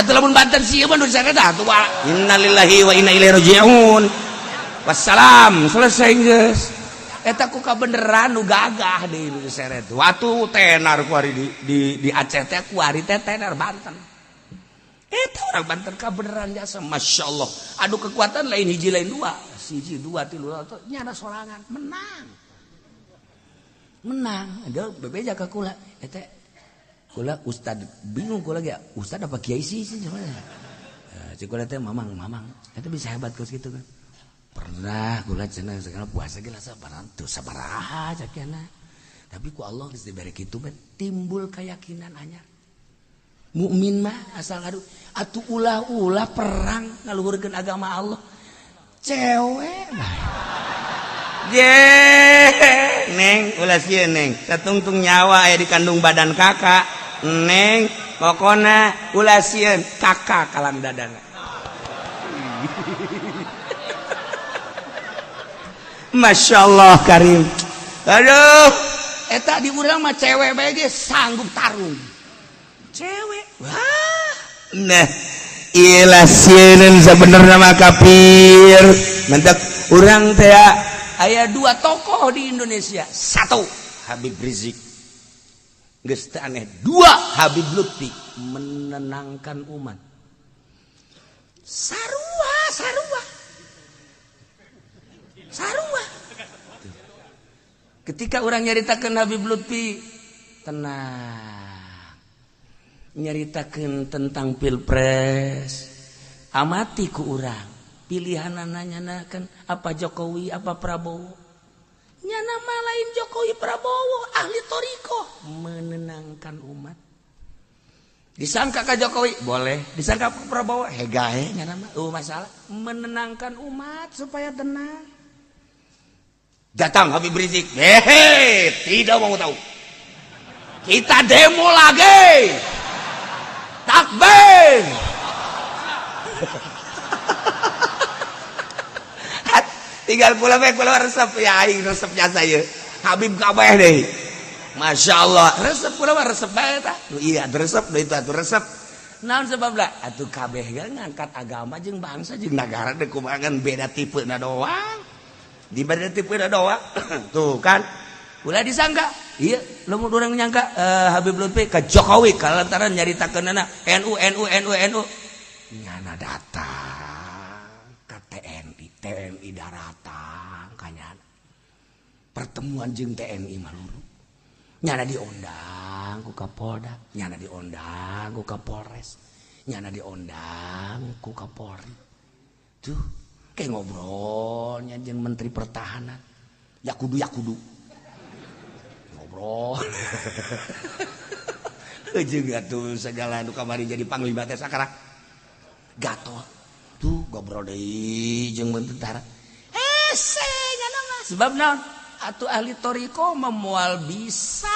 Atuh lamun Banten sieu mah nu diseretan atuh innalillahi wa inna ilaihi rajiun. Wassalam selesai geus. Eta ku kabeneran nu gagah deui nu diseret. Watu tenar ku ari di Aceh teh ku ari teh tenar Banten. Eta orang Banten kabeneran jasa masyaallah. Adu kekuatan lain hiji lain dua. Siji dua tilu nyana sorangan menang ada bebeja ka kula eta kula ustad bingung kula ge ustad apa kiai sih cuman cik kula teh mamang eta bisa hebat kos gitu kan pernah kula cenah segala puasa ge sabaraha cakena tapi ku Allah geus dibere kitu bet timbul keyakinan anyar mukmin mah asal atuh ulah-ulah perang ngaluhurkeun agama Allah cewek neng ulah sieun neng satungtung nyawa aya di kandung badan kakak neng pokona ulah sieun kakak kalang dadana Masya Allah Karim aduh eta di urang mah cewek bae ge sanggup tarung cewek wah nah ilah sieun sebenarnya mah kafir mentek urang teh aya 2 tokoh di Indonesia 1 Habib Rizik geus teu aneh 2 Habib Lutfi menenangkan umat sarua ketika orang nyaritakeun Habib Lutfi tenang nyaritakeun tentang pilpres amati ku urang pilihan nanyanakan apa Jokowi apa Prabowo nyana mah lain Jokowi Prabowo ahli toriko menenangkan umat disangka ka Jokowi boleh disangka ka Prabowo hegae nyana mah masalah menenangkan umat supaya tenang datang Habib Rizik tidak mau tahu kita demo lagi takbir tinggal kula resep ya aing resepnya saya Habib kabeh deh Masya Allah resep kula mah resep bae tah iya resep deui itu resep naon sebabna atuh kabeh ngangkat agama jeung bangsa jeung nagara deuk kumaha beda tipeuna doang di beda tipeuna doang tuh kan ulah disangka iya lamun urang nyangka Habib Lutfi ka Jokowi kalantaran nyaritakeunana NU nyana datang ka TNI daratan kanyana pertemuan jeung TNI maluru nyana diundang ku Kapolda nyana diundang ku Kapolres nyana diundang ku Kapolri tuh kayak ngobrolnya jeung Menteri Pertahanan yakudu ngobrol jeung atuh segala nu kamari jadi panglima teh sakara gatot tuh ngobrol deui jeung tentara nyana mah sebab naon atuh ahli toriko memual bisa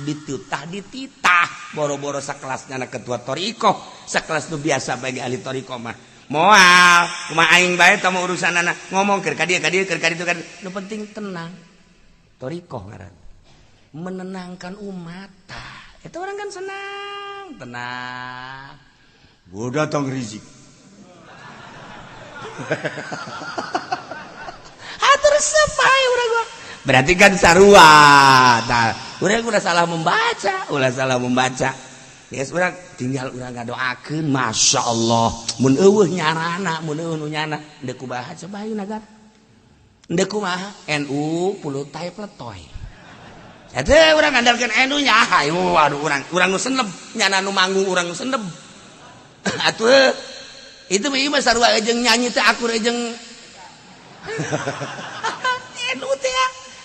dititah boro-boro sakelasnya anak ketua toriko sakelas nu biasa bagi ahli toriko mah moal kumaha aing bae tah urusanana ngomong keur ka dieu itu kan nu penting tenang toriko ngaran menenangkan umat itu orang kan senang tenang gua datang Rizik resep aja urang gua berarti kan sarua nah urang udah salah membaca yes urang tinggal urang ngadoakeun Masya Allah mun eueuh nyarana mun eueuh nu nyana deuk kumaha coba ayeuna nagar deuk kumaha NU pulutai pletoy eta urang ngandalkeun NU nya hayu aduh urang nu senep nyana nu manggung urang nu senep atuh itu mah sarua jeung nyanyi teh akur jeung NU teh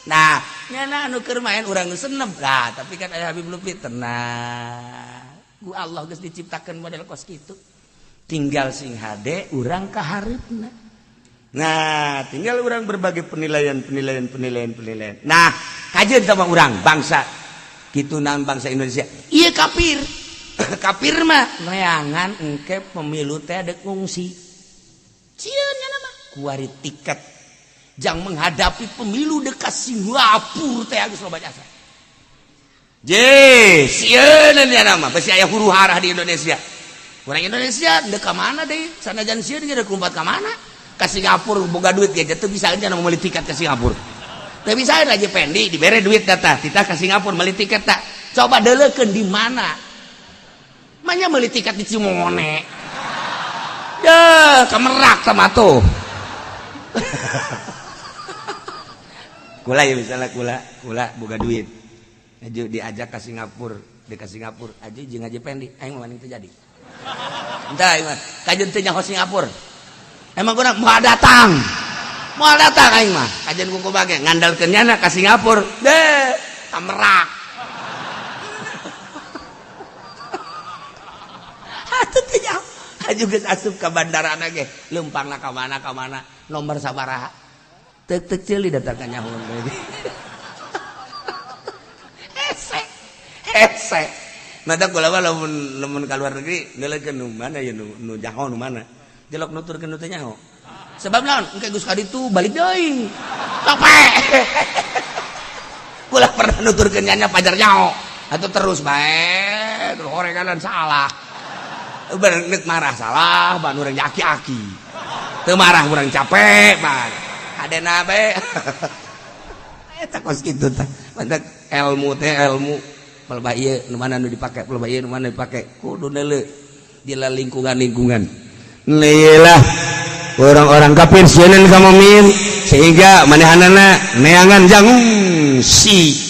nah nyana anu keur main urang nu senep lah tapi kan aya Habib Lutfi tenang ku Allah geus diciptakeun model kos kitu tinggal sing hade urang kahareupna nah tinggal urang berbagai penilaian nah kajeun sama urang bangsa kitu naon bangsa Indonesia ieu kafir kafir mah neangan engke pemilu teh deuk ngungsi cieun nya mah kuari tiket jang menghadapi pemilu dekat Singapura teh geus loba jasa sieun nya nama besi aya huru-hara di Indonesia urang Indonesia deuk ka mana deui sanajan sieun ge deuk lompat ka mana ka Singapura boga duit ge teu bisa nya meuli tiket ka Singapura teu bisa aja pendi dibere duit tah titah ka Singapura meuli tiket tah coba deuleukeun di mana manya meuli tiket di Cimone kemerak sama tuh kula ya misalnya kula boga duit diajak ke Singapura dekat Singapura aja jeung aja pendi aing mah maning teu jadi entah aing mah kajeun teu nyaho Singapura emang guna moal datang aing mah kajeun kuku bage ngandalkeun nyana ka Singapura deh tamerak atuh teu nyaho aju geus asup ka bandarana ge leumpangna ka mana nomor sabaraha teuk ceuli datang ka nyaho hese mata kula mah lamun ka luar negeri neuleukeun nu mana ya nu nyaho nu mana jelok nuturkeun nu teu nyaho sebab naon engke geus ka ditu balik deui tope kula pernah nuturkeun nya pajar nyaho atuh terus bae terus horeganan salah bener marah salah ban urang aki-aki teu marah urang capek ban kadena bae eta kos kitu tah mantap ilmu teh ilmu pelba ieu nu mana nu dipake pelba ieu nu mana dipake kudu neuleuh dina lingkungan lillah orang-orang kafir sieun ka mumin sehingga manehanana neangan jangungsi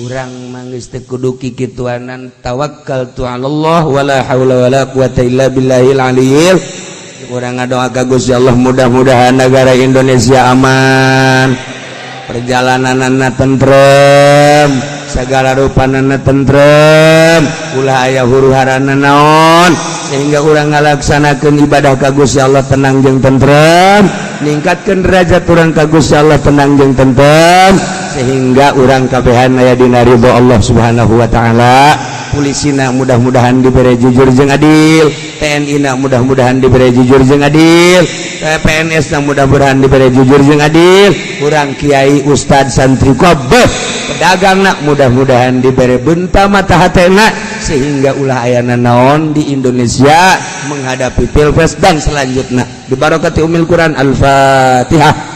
urang manggeus teu kudu kikituanan tawakkaltu 'alallah wala haula wala quwata illa billahil aliyil urang ngadoa ka Gusti Allah mudah-mudahan negara Indonesia aman perjalananna tentrem segala rupanana tentrem ulah aya huru-harana naon sehingga urang ngalaksanakeun ibadah ka Gusti Allah tenang jeung tentrem ningkatkeun derajat urang ka Gusti Allah tenang jeung tentrem sehingga urang kabehan aya dina ridho Allah Subhanahu wa taala polisina mudah-mudahan dibere jujur jeung adil TNI na mudah-mudahan dibere jujur jeung adil PNS na mudah-mudahan dibere jujur jeung adil urang kiai ustad santri kabeh pedagang na mudah-mudahan dibere benta mata hatena sehingga ulah ayana naon di Indonesia menghadapi pilpres dan selanjutnya di barokati umil Quran al-Fatihah.